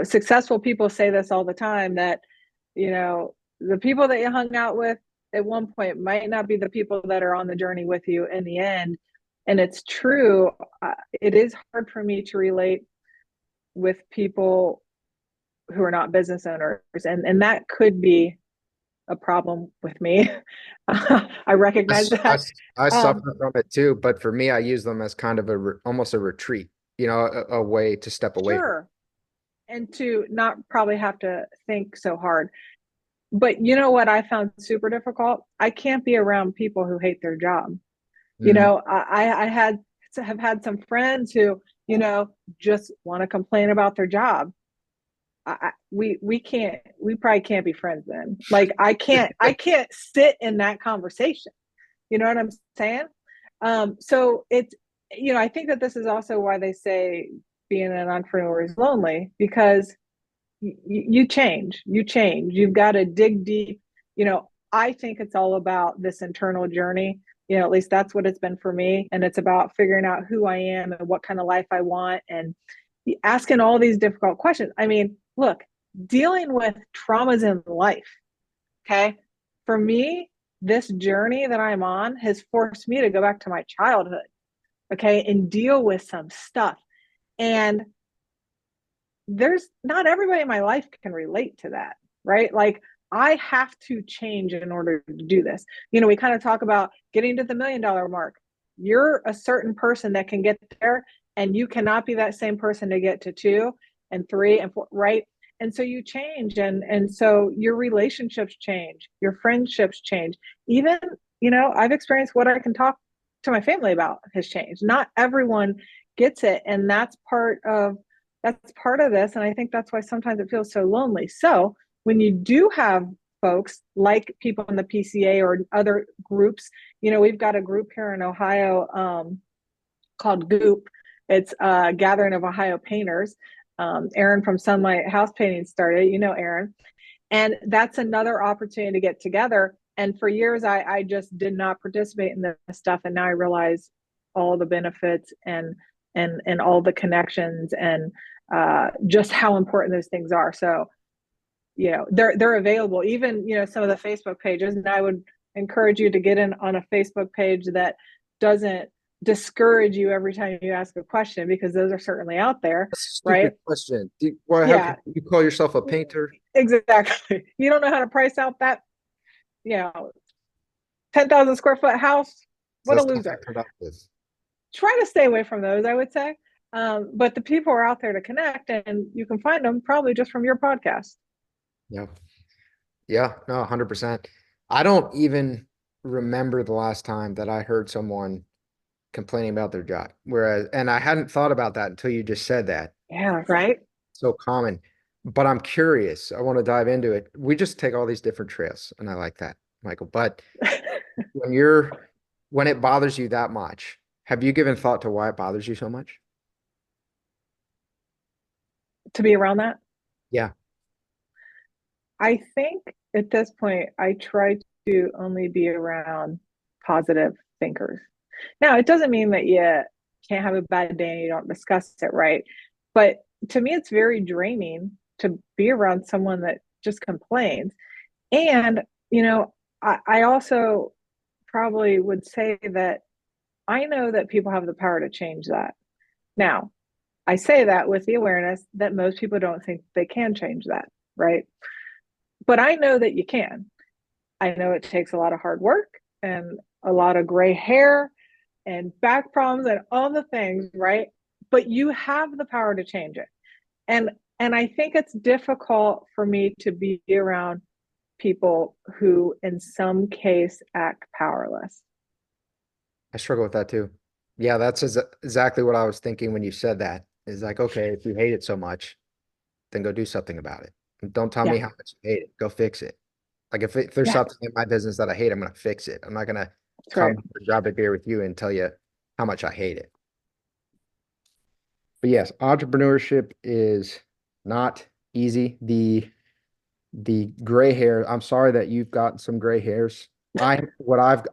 successful people say this all the time, that, the people that you hung out with at one point might not be the people that are on the journey with you in the end. And it's true. It is hard for me to relate with people who are not business owners, and that could be a problem with me. I recognize I, that. I Um, suffer from it too, but for me, I use them as kind of almost a retreat, a way to step away from. sure. And to not probably have to think so hard. But you know what I found super difficult? I can't be around people who hate their job. Mhm. I have had some friends who, just want to complain about their job. We probably can't be friends then. Like I can't sit in that conversation. You know what I'm saying? So it's, I think that this is also why they say being an entrepreneur is lonely, because you change, you've got to dig deep. I think it's all about this internal journey. At least that's what it's been for me. And it's about figuring out who I am and what kind of life I want, and asking all these difficult questions. I mean, look, dealing with traumas in life. Okay. For me, this journey that I'm on has forced me to go back to my childhood. Okay. And deal with some stuff. And there's not everybody in my life can relate to that, right? Like, I have to change in order to do this. We kind of talk about getting to the $1 million mark. You're a certain person that can get there, and you cannot be that same person to get to 2 and 3 and 4, right? And so you change, and so your relationships change, your friendships change. Even, I've experienced what I can talk to my family about has changed. Not everyone gets it, and that's part of this. And I think that's why sometimes it feels so lonely. So when you do have folks like people in the PCA or other groups, we've got a group here in Ohio called Goop. It's a gathering of Ohio painters. Aaron from Sunlight House Painting started, Aaron. And that's another opportunity to get together. And for years, I just did not participate in this stuff. And now I realize all the benefits and all the connections, and just how important those things are. So, they're available. Even, some of the Facebook pages, and I would encourage you to get in on a Facebook page that doesn't discourage you every time you ask a question, because those are certainly out there, That's a right? stupid question. Why, how Yeah, can you call yourself a painter? exactly. You don't know how to price out that, you know, 10,000 square foot house. So What a that's not very loser. productive. Try to stay away from those, I would say. But the people are out there to connect, and you can find them probably just from your podcast. Yeah. Yeah, no, 100%. I don't even remember the last time that I heard someone complaining about their job. Whereas, and I hadn't thought about that until you just said that. Yeah, right. So common. But I'm curious. I want to dive into it. We just take all these different trails, and I like that, Michael. But when when it bothers you that much, have you given thought to why it bothers you so much? To be around that, Yeah. I think at this point, I try to only be around positive thinkers. Now, it doesn't mean that you can't have a bad day and you don't discuss it, right? But to me, it's very draining to be around someone that just complains. And, you know, I also probably would say that I know that people have the power to change that. Now, I say that with the awareness that most people don't think they can change that, right? But I know that you can. I know it takes a lot of hard work and a lot of gray hair and back problems and all the things, right? But you have the power to change it. And and I think it's difficult for me to be around people who in some case act powerless. I struggle with that too. Yeah, that's exactly what I was thinking when you said that. Is like, okay, if you hate it so much, then go do something about it. And don't tell me Yeah. how much you hate it. Go fix it. Like if there's Yeah. something in my business that I hate, I'm gonna fix it. I'm not gonna That's right. come grab a beer with you and tell you how much I hate it. But yes, entrepreneurship is not easy. The gray hair, I'm sorry that you've gotten some gray hairs. I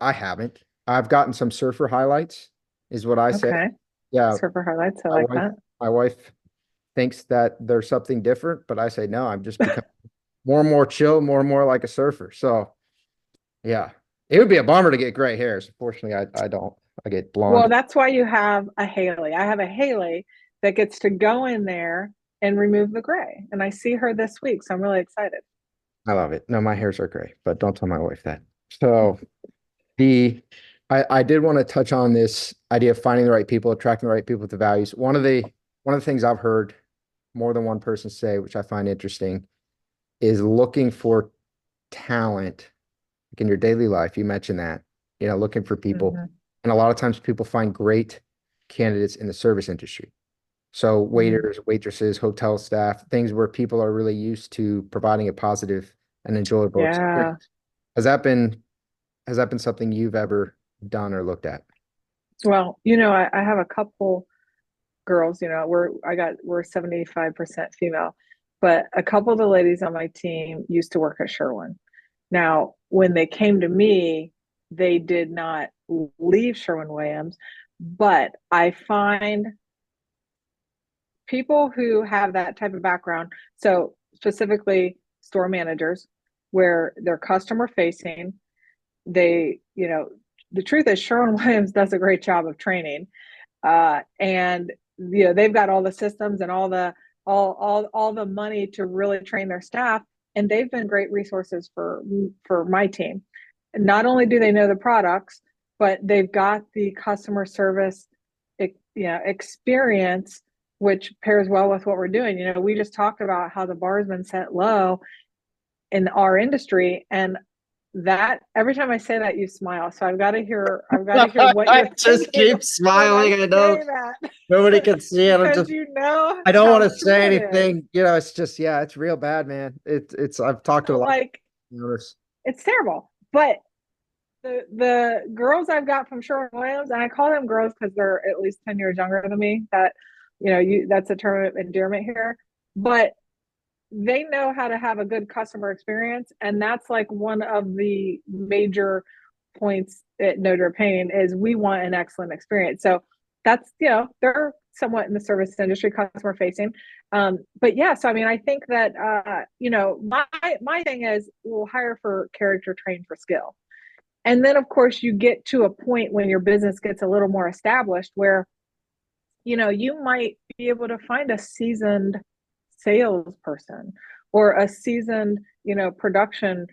haven't. I've gotten some surfer highlights, is what I say. Okay. Yeah, Surfer highlights. I my like wife, that. my wife thinks that there's something different, but I say no, I'm just becoming more and more chill, more and more like a surfer. So yeah, it would be a bummer to get gray hairs. Unfortunately, I don't. I get Well, blonde. that's why you have a Haley. I have a Haley that gets to go in there and remove the gray. And I see her this week, so I'm really excited. I love it. No, my hairs are gray, but don't tell my wife that. So the I did want to touch on this idea of finding the right people, attracting the right people with the values. One of the things I've heard more than one person say, which I find interesting, is looking for talent like in your daily life. You mentioned that, looking for people. Mm-hmm. And a lot of times people find great candidates in the service industry. So Mm-hmm. waiters, waitresses, hotel staff, things where people are really used to providing a positive and enjoyable Yeah. experience. Has that been has that been something you've ever done or looked at? Well, I have a couple girls, we're 75% female, but a couple of the ladies on my team used to work at Sherwin. Now, when they came to me, they did not leave Sherwin-Williams, but I find people who have that type of background, so specifically store managers, where they're customer facing, the truth is Sherwin-Williams does a great job of training. And they've got all the systems and all the money to really train their staff, and they've been great resources for my team. Not only do they know the products, but they've got the customer service experience, which pairs well with what we're doing. We just talked about how the bar's been set low in our industry, and that every time I say that you smile. So I've got to hear what I you're just thinking keep when I smiling. I know say that. nobody can see it. Because you know I don't want how to true say it is. anything. It's just, yeah, it's real bad, man. I've talked to a lot Like, of owners. it's terrible. But the girls I've got from Sherwin-Williams, and I call them girls because they're at least 10 years younger than me. That's a term of endearment here. But they know how to have a good customer experience, and that's like one of the major points at Notre Dame is we want an excellent experience. So that's they're somewhat in the service industry, customer facing. But yeah, so I mean, I think that my thing is we'll hire for character, train for skill. And then of course you get to a point when your business gets a little more established where you might be able to find a seasoned salesperson or a seasoned, production,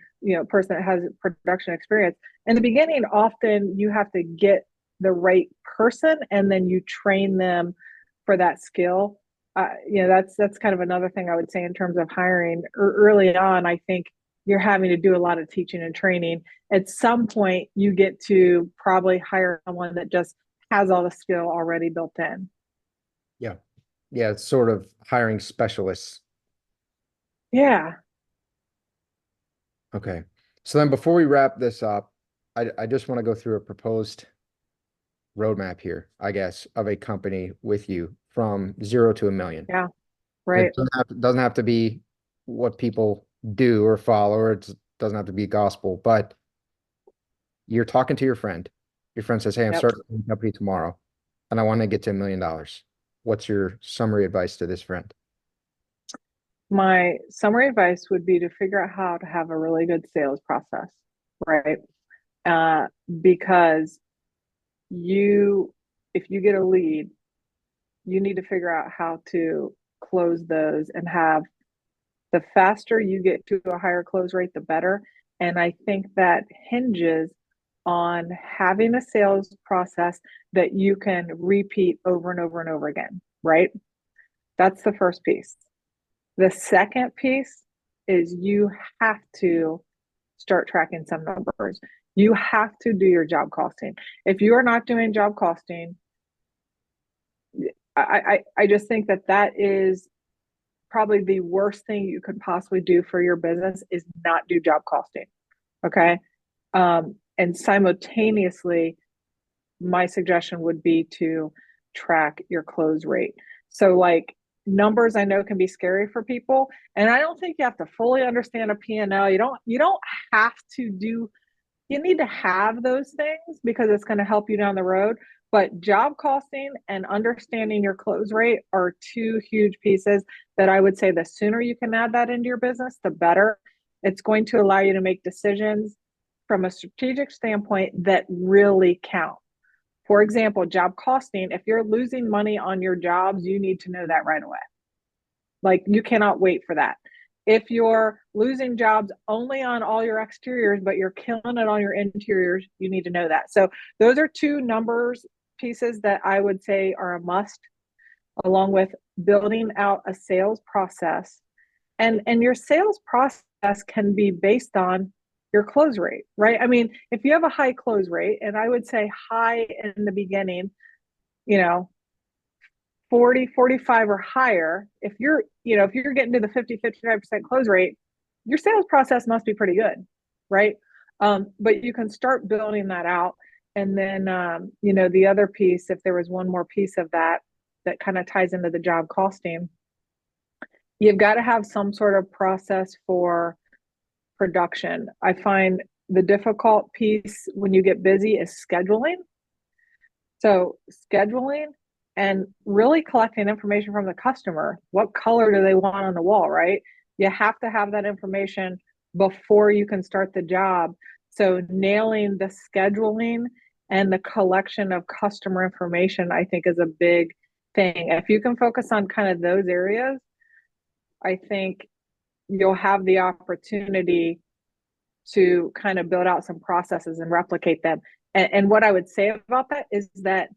person that has production experience. In the beginning, often you have to get the right person and then you train them for that skill. That's kind of another thing I would say in terms of hiring. Early on, I think you're having to do a lot of teaching and training. At some point, you get to probably hire someone that just has all the skill already built in. Yeah. Yeah, it's sort of hiring specialists. Yeah. Okay. So then before we wrap this up, I just want to go through a proposed roadmap here, I guess, of a company with you from 0 to 1 million. Yeah. It Right. doesn't have to be what people do or follow, or it doesn't have to be gospel, but you're talking to your friend. Your friend says, "Hey, I'm Yep. starting a company tomorrow and I want to get to $1 million." What's your summary advice to this friend? My summary advice would be to figure out how to have a really good sales process, right? Uh, because you, if you get a lead, you need to figure out how to close those and have the faster you get to a higher close rate, the better. And I think that hinges on having a sales process that you can repeat over and over and over again, right? That's the first piece. The second piece is you have to start tracking some numbers. You have to do your job costing. If you are not doing job costing, I just think that that is probably the worst thing you could possibly do for your business is not do job costing. Okay. And simultaneously, my suggestion would be to track your close rate. So, like, numbers I know can be scary for people, and I don't think you have to fully understand a P&L. You don't have to do, you need to have those things because it's going to help you down the road. But job costing and understanding your close rate are two huge pieces that I would say the sooner you can add that into your business, the better. It's going to allow you to make decisions from a strategic standpoint that really count. For example, job costing, if you're losing money on your jobs, you need to know that right away. Like, you cannot wait for that. If you're losing jobs only on all your exteriors, but you're killing it on your interiors, you need to know that. So those are two numbers pieces that I would say are a must, along with building out a sales process. And your sales process can be based on your close rate, right? I mean, if you have a high close rate, and I would say high in the beginning, you know, 40, 45 or higher, if you're getting to the 50, 55% close rate, your sales process must be pretty good, right? But you can start building that out. And then, the other piece, if there was one more piece of that that kind of ties into the job costing, you've got to have some sort of process for production. I find the difficult piece when you get busy is scheduling. So, scheduling and really collecting information from the customer. What color do they want on the wall, right? You have to have that information before you can start the job. So, nailing the scheduling and the collection of customer information, I think, is a big thing. If you can focus on kind of those areas, I think you'll have the opportunity to kind of build out some processes and replicate them. And what I would say about that is that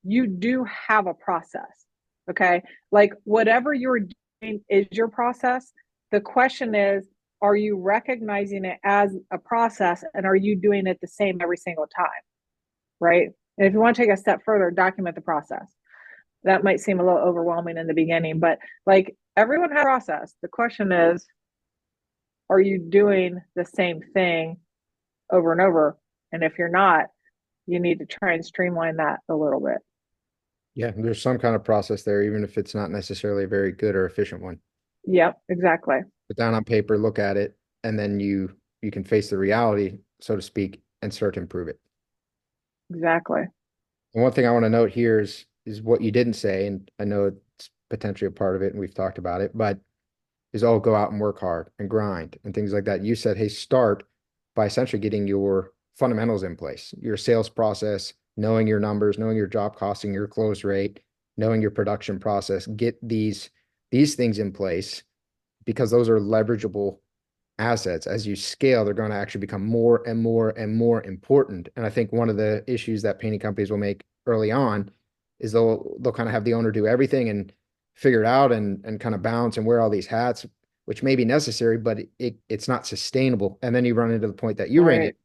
you do have a process. Okay. Like, whatever you're doing is your process. The question is, are you recognizing it as a process and are you doing it the same every single time? Right. And if you want to take a step further, document the process. That might seem a little overwhelming in the beginning, but like, everyone has a process. The question is, are you doing the same thing over and over? And if you're not, you need to try and streamline that a little bit. Yeah, there's some kind of process there, even if it's not necessarily a very good or efficient one. Yep, exactly. Put down on paper, look at it, and then you can face the reality, so to speak, and start to improve it. Exactly. And one thing I want to note here is what you didn't say, and I know it's potentially a part of it, and we've talked about it, but is all go out and work hard and grind and things like that. You said, hey, start by essentially getting your fundamentals in place, your sales process, knowing your numbers, knowing your job costing, your close rate, knowing your production process. Get these things in place because those are leverageable assets. As you scale, they're going to actually become more and more and more important. And I think one of the issues that painting companies will make early on is they'll kind of have the owner do everything and figure it out and kind of bounce and wear all these hats, which may be necessary, but it's not sustainable. And then you run into the point that you ran Right. it,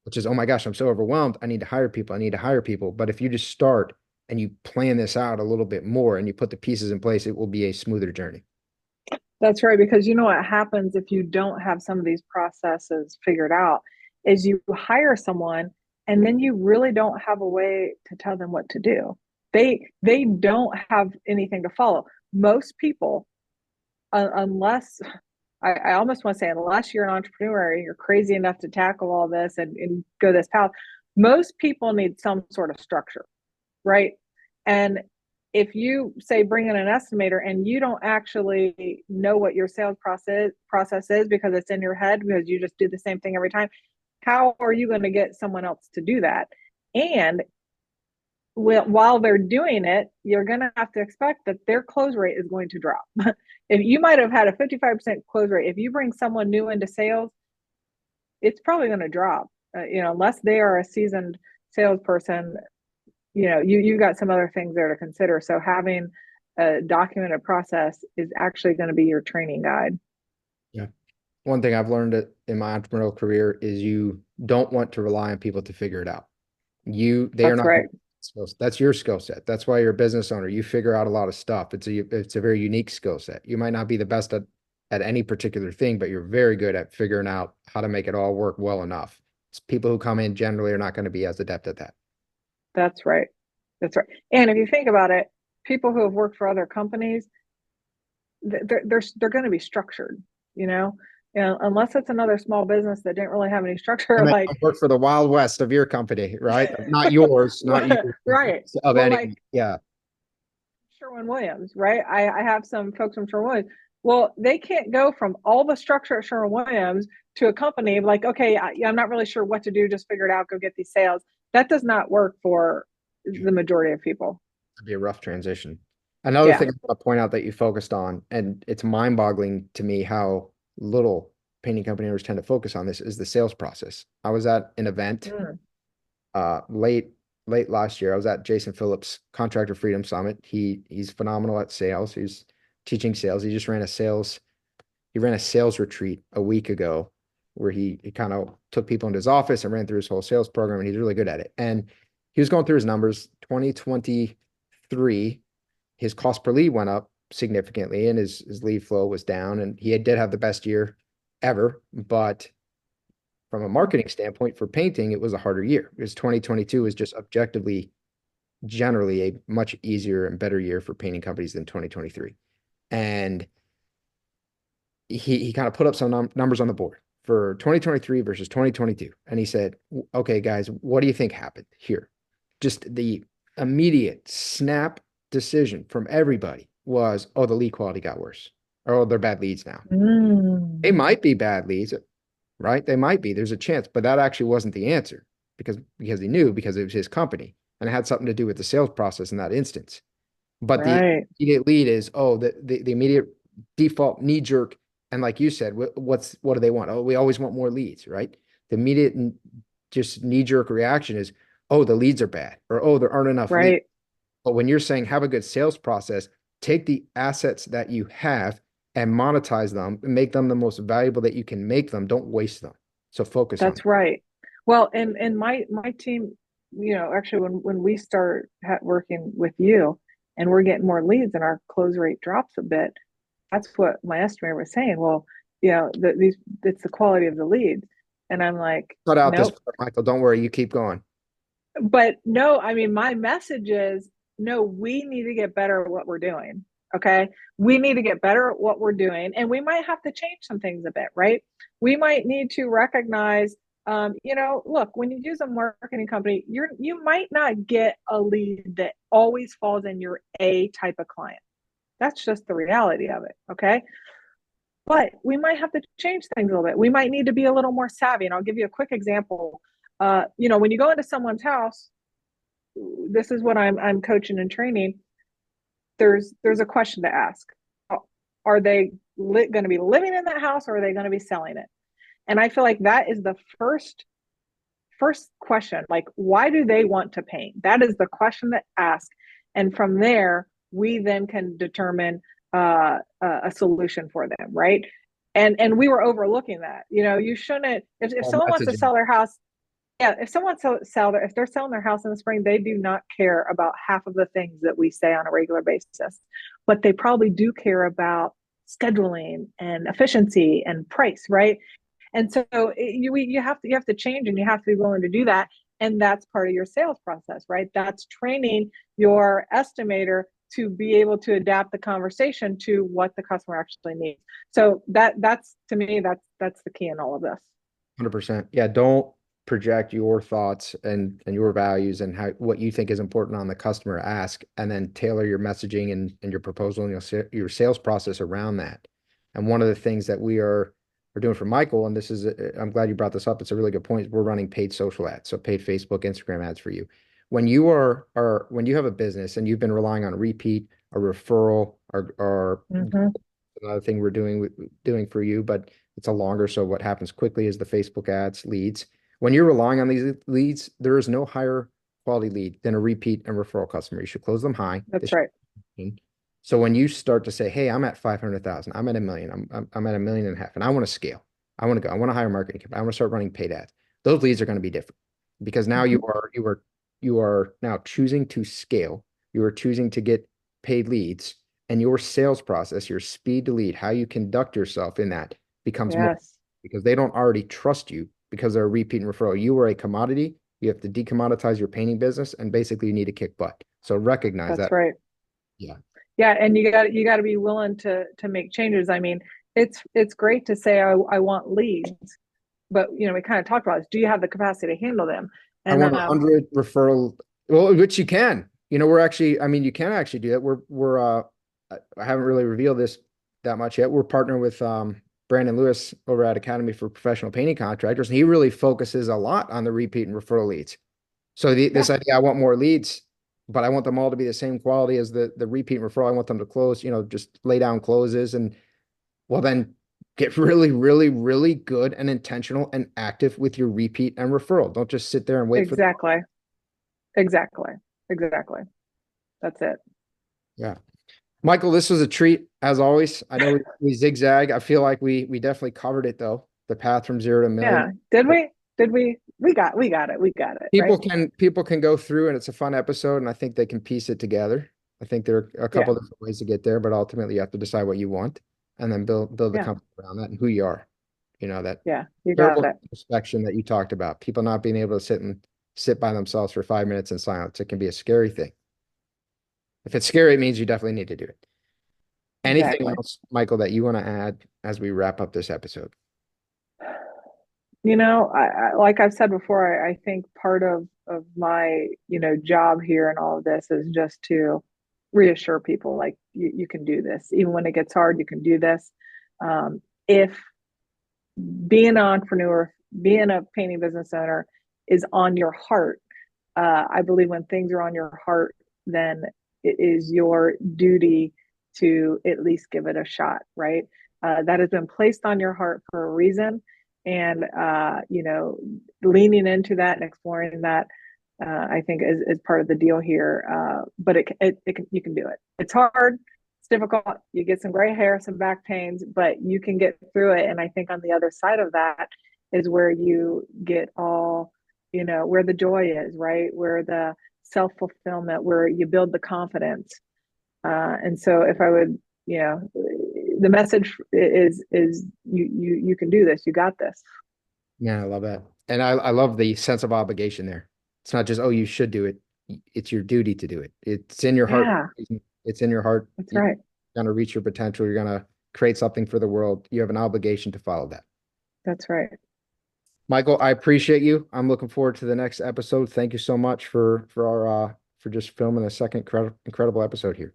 which is, oh my gosh, I'm so overwhelmed. I need to hire people. I need to hire people. But if you just start and you plan this out a little bit more and you put the pieces in place, it will be a smoother journey. That's right, because you know what happens if you don't have some of these processes figured out is you hire someone and then you really don't have a way to tell them what to do. They don't have anything to follow. Most people, unless I almost want to say unless you're an entrepreneur and you're crazy enough to tackle all this and go this path, most people need some sort of structure, right? And if you say bring in an estimator and you don't actually know what your sales process is because it's in your head because you just do the same thing every time, how are you going to get someone else to do that? And while they're doing it, you're going to have to expect that their close rate is going to drop. If you might have had a 55% close rate, if you bring someone new into sales, it's probably going to drop. Unless they are a seasoned salesperson, you've got some other things there to consider. So having a documented process is actually going to be your training guide. Yeah. One thing I've learned in my entrepreneurial career is you don't want to rely on people to figure it out. They are That's not right. skills. That's your skill set. That's why you're a business owner. You figure out a lot of stuff. It's a very unique skill set. You might not be the best at any particular thing, but you're very good at figuring out how to make it all work well enough. It's people who come in generally are not going to be as adept at that. That's right. That's right. And if you think about it, people who have worked for other companies, they're going to be structured, you know, unless it's another small business that didn't really have any I structure, mean, I like work for the Wild West of your company, right? Not yours, not you, right. of Well, any. like Yeah. Sherwin-Williams, right? I have some folks from Sherwin-Williams. Well, they can't go from all the structure at Sherwin-Williams to a company like, okay, I'm not really sure what to do. Just figure it out. Go get these sales. That does not work for the majority of people. It'd be a rough transition. Another Yeah. thing I want to point out that you focused on, and it's mind-boggling to me how little painting company owners tend to focus on this, is the sales process. I was at an event Mm, late last year. I was at Jason Phillips Contractor Freedom Summit. He's phenomenal at sales. He's teaching sales. He ran a sales retreat a week ago where he kind of took people into his office and ran through his whole sales program, and he's really good at it. And he was going through his numbers. 2023, his cost per lead went up significantly and his lead flow was down. And he did have the best year ever. But from a marketing standpoint for painting, it was a harder year because 2022 was just objectively, generally a much easier and better year for painting companies than 2023. And he kind of put up some numbers on the board for 2023 versus 2022. And he said, okay, guys, what do you think happened here? Just the immediate snap decision from everybody was, oh, the lead quality got worse. Or, oh, they're bad leads now. They mm, might be bad leads, right? They might be. There's a chance, but that actually wasn't the answer because he knew because it was his company and it had something to do with the sales process in that instance. But the right. immediate lead is, oh, the immediate default knee jerk. And like you said, what do they want? Oh, we always want more leads, right? The immediate just knee jerk reaction is, oh, the leads are bad, or oh, there aren't enough leads. Right. But when you're saying have a good sales process, take the assets that you have and monetize them and make them the most valuable that you can make them. Don't waste them. So focus on That's right. Well, and my team, actually when we start working with you and we're getting more leads and our close rate drops a bit, that's what my estimator was saying. Well, it's the quality of the leads. And I'm like, cut out this nope. part, Michael. Don't worry. You keep going. But no, I mean, my message is no, we need to get better at what we're doing. Okay. We need to get better at what we're doing. And we might have to change some things a bit, right? We might need to recognize, look, when you use a marketing company, you might not get a lead that always falls in your A type of client. That's just the reality of it. Okay. But we might have to change things a little bit. We might need to be a little more savvy. And I'll give you a quick example. When you go into someone's house, this is what I'm coaching and training. There's a question to ask. Are they going to be living in that house or are they going to be selling it? And I feel like that is the first question. Like, why do they want to paint? That is the question that ask. And from there, we then can determine a solution for them, right? And we were overlooking that. You shouldn't, if All someone wants to messaging. sell their house, yeah, if someone if they're selling their house in the spring, they do not care about half of the things that we say on a regular basis, but they probably do care about scheduling and efficiency and price, right? And so you have to change, and you have to be willing to do that. And that's part of your sales process, right? That's training your estimator to be able to adapt the conversation to what the customer actually needs. So that's to me, that's the key in all of this. 100%. Yeah, don't project your thoughts and your values and what you think is important on the customer ask, and then tailor your messaging and your proposal and your sales process around that. And one of the things that we're doing for Michael, and this is I'm glad you brought this up. It's a really good point. We're running paid social ads, so paid Facebook, Instagram ads for you. When you when you have a business and you've been relying on repeat, a referral, or Mm-hmm. another thing we're doing for you, but it's a longer. So what happens quickly is the Facebook ads leads. When you're relying on these leads, there is no higher quality lead than a repeat and referral customer. You should close them high. That's right. So when you start to say, "Hey, I'm at 500,000, I'm at a million, I'm at 1.5 million, and I want to scale. I want to go. I want to hire a marketing company. I want to start running paid ads." Those leads are going to be different because now Mm-hmm. you are now choosing to scale. You are choosing to get paid leads, and your sales process, your speed to lead, how you conduct yourself in that becomes more, Yes, because they don't already trust you because they're a repeat and referral. You are a commodity. You have to decommoditize your painting business, and basically you need to kick butt. So recognize that's that. right. Yeah. Yeah, and you got to be willing to make changes. I mean, it's great to say I want leads, but we kind of talked about this. Do you have the capacity to handle them? I And want 100 referral, well, which you can. We're actually, I mean, you can actually do that. I haven't really revealed this that much yet. We're partnering with Brandon Lewis over at Academy for Professional Painting Contractors, and he really focuses a lot on the repeat and referral leads. So yeah, this idea, I want more leads, but I want them all to be the same quality as the repeat and referral. I want them to close, just lay down closes, and well, then get really, really, really good and intentional and active with your repeat and referral. Don't just sit there and wait for the, exactly, exactly, exactly. That's it. yeah. Michael, this was a treat as always. I know we zigzag. I feel like we definitely covered it though. The path from 0 to 1 million. Yeah. Did we? Did we? We got it. We got it. Right? People can go through, and it's a fun episode, and I think they can piece it together. I think there are a Yeah. couple different ways to get there, but ultimately you have to decide what you want and then build the Yeah. company around that and who you are. That Yeah. You got terrible it. introspection that you talked about, people not being able to sit by themselves for 5 minutes in silence. It can be a scary thing. If it's scary, it means you definitely need to do it. Anything Exactly. else, Michael, that you want to add as we wrap up this episode? Like I've said before, I think part of my job here and all of this is just to reassure people, like, you can do this even when it gets hard. You can do this. If being an entrepreneur, being a painting business owner is on your heart, I believe when things are on your heart, then it is your duty to at least give it a shot, right? That has been placed on your heart for a reason. And, leaning into that and exploring that, I think is part of the deal here. But you can do it. It's hard. It's difficult. You get some gray hair, some back pains, but you can get through it. And I think on the other side of that is where you get all, where the joy is, right? Where the self-fulfillment, where you build the confidence. And so if I would, the message is you can do this. You got this. Yeah, I love that. And I love the sense of obligation there. It's not just, oh, you should do it. It's your duty to do it. It's in your heart. Yeah, It's in your heart. that's You're right. going to reach your potential. You're going to create something for the world. You have an obligation to follow that. That's right. Michael, I appreciate you. I'm looking forward to the next episode. Thank you so much for just filming a second incredible episode here.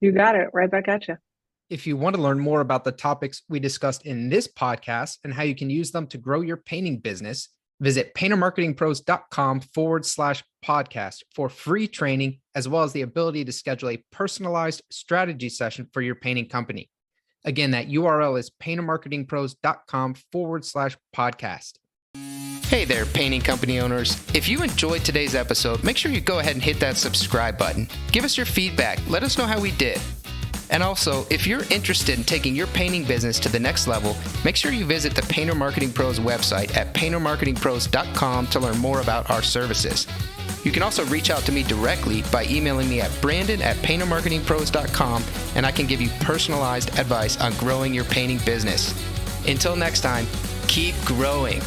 You got it. Right back at you. If you want to learn more about the topics we discussed in this podcast and how you can use them to grow your painting business, visit paintermarketingpros.com/podcast for free training, as well as the ability to schedule a personalized strategy session for your painting company. Again, that URL is paintermarketingpros.com/podcast. Hey there, painting company owners. If you enjoyed today's episode, make sure you go ahead and hit that subscribe button. Give us your feedback. Let us know how we did. And also, if you're interested in taking your painting business to the next level, make sure you visit the Painter Marketing Pros website at paintermarketingpros.com to learn more about our services. You can also reach out to me directly by emailing me at brandon@paintermarketingpros.com, and I can give you personalized advice on growing your painting business. Until next time, keep growing.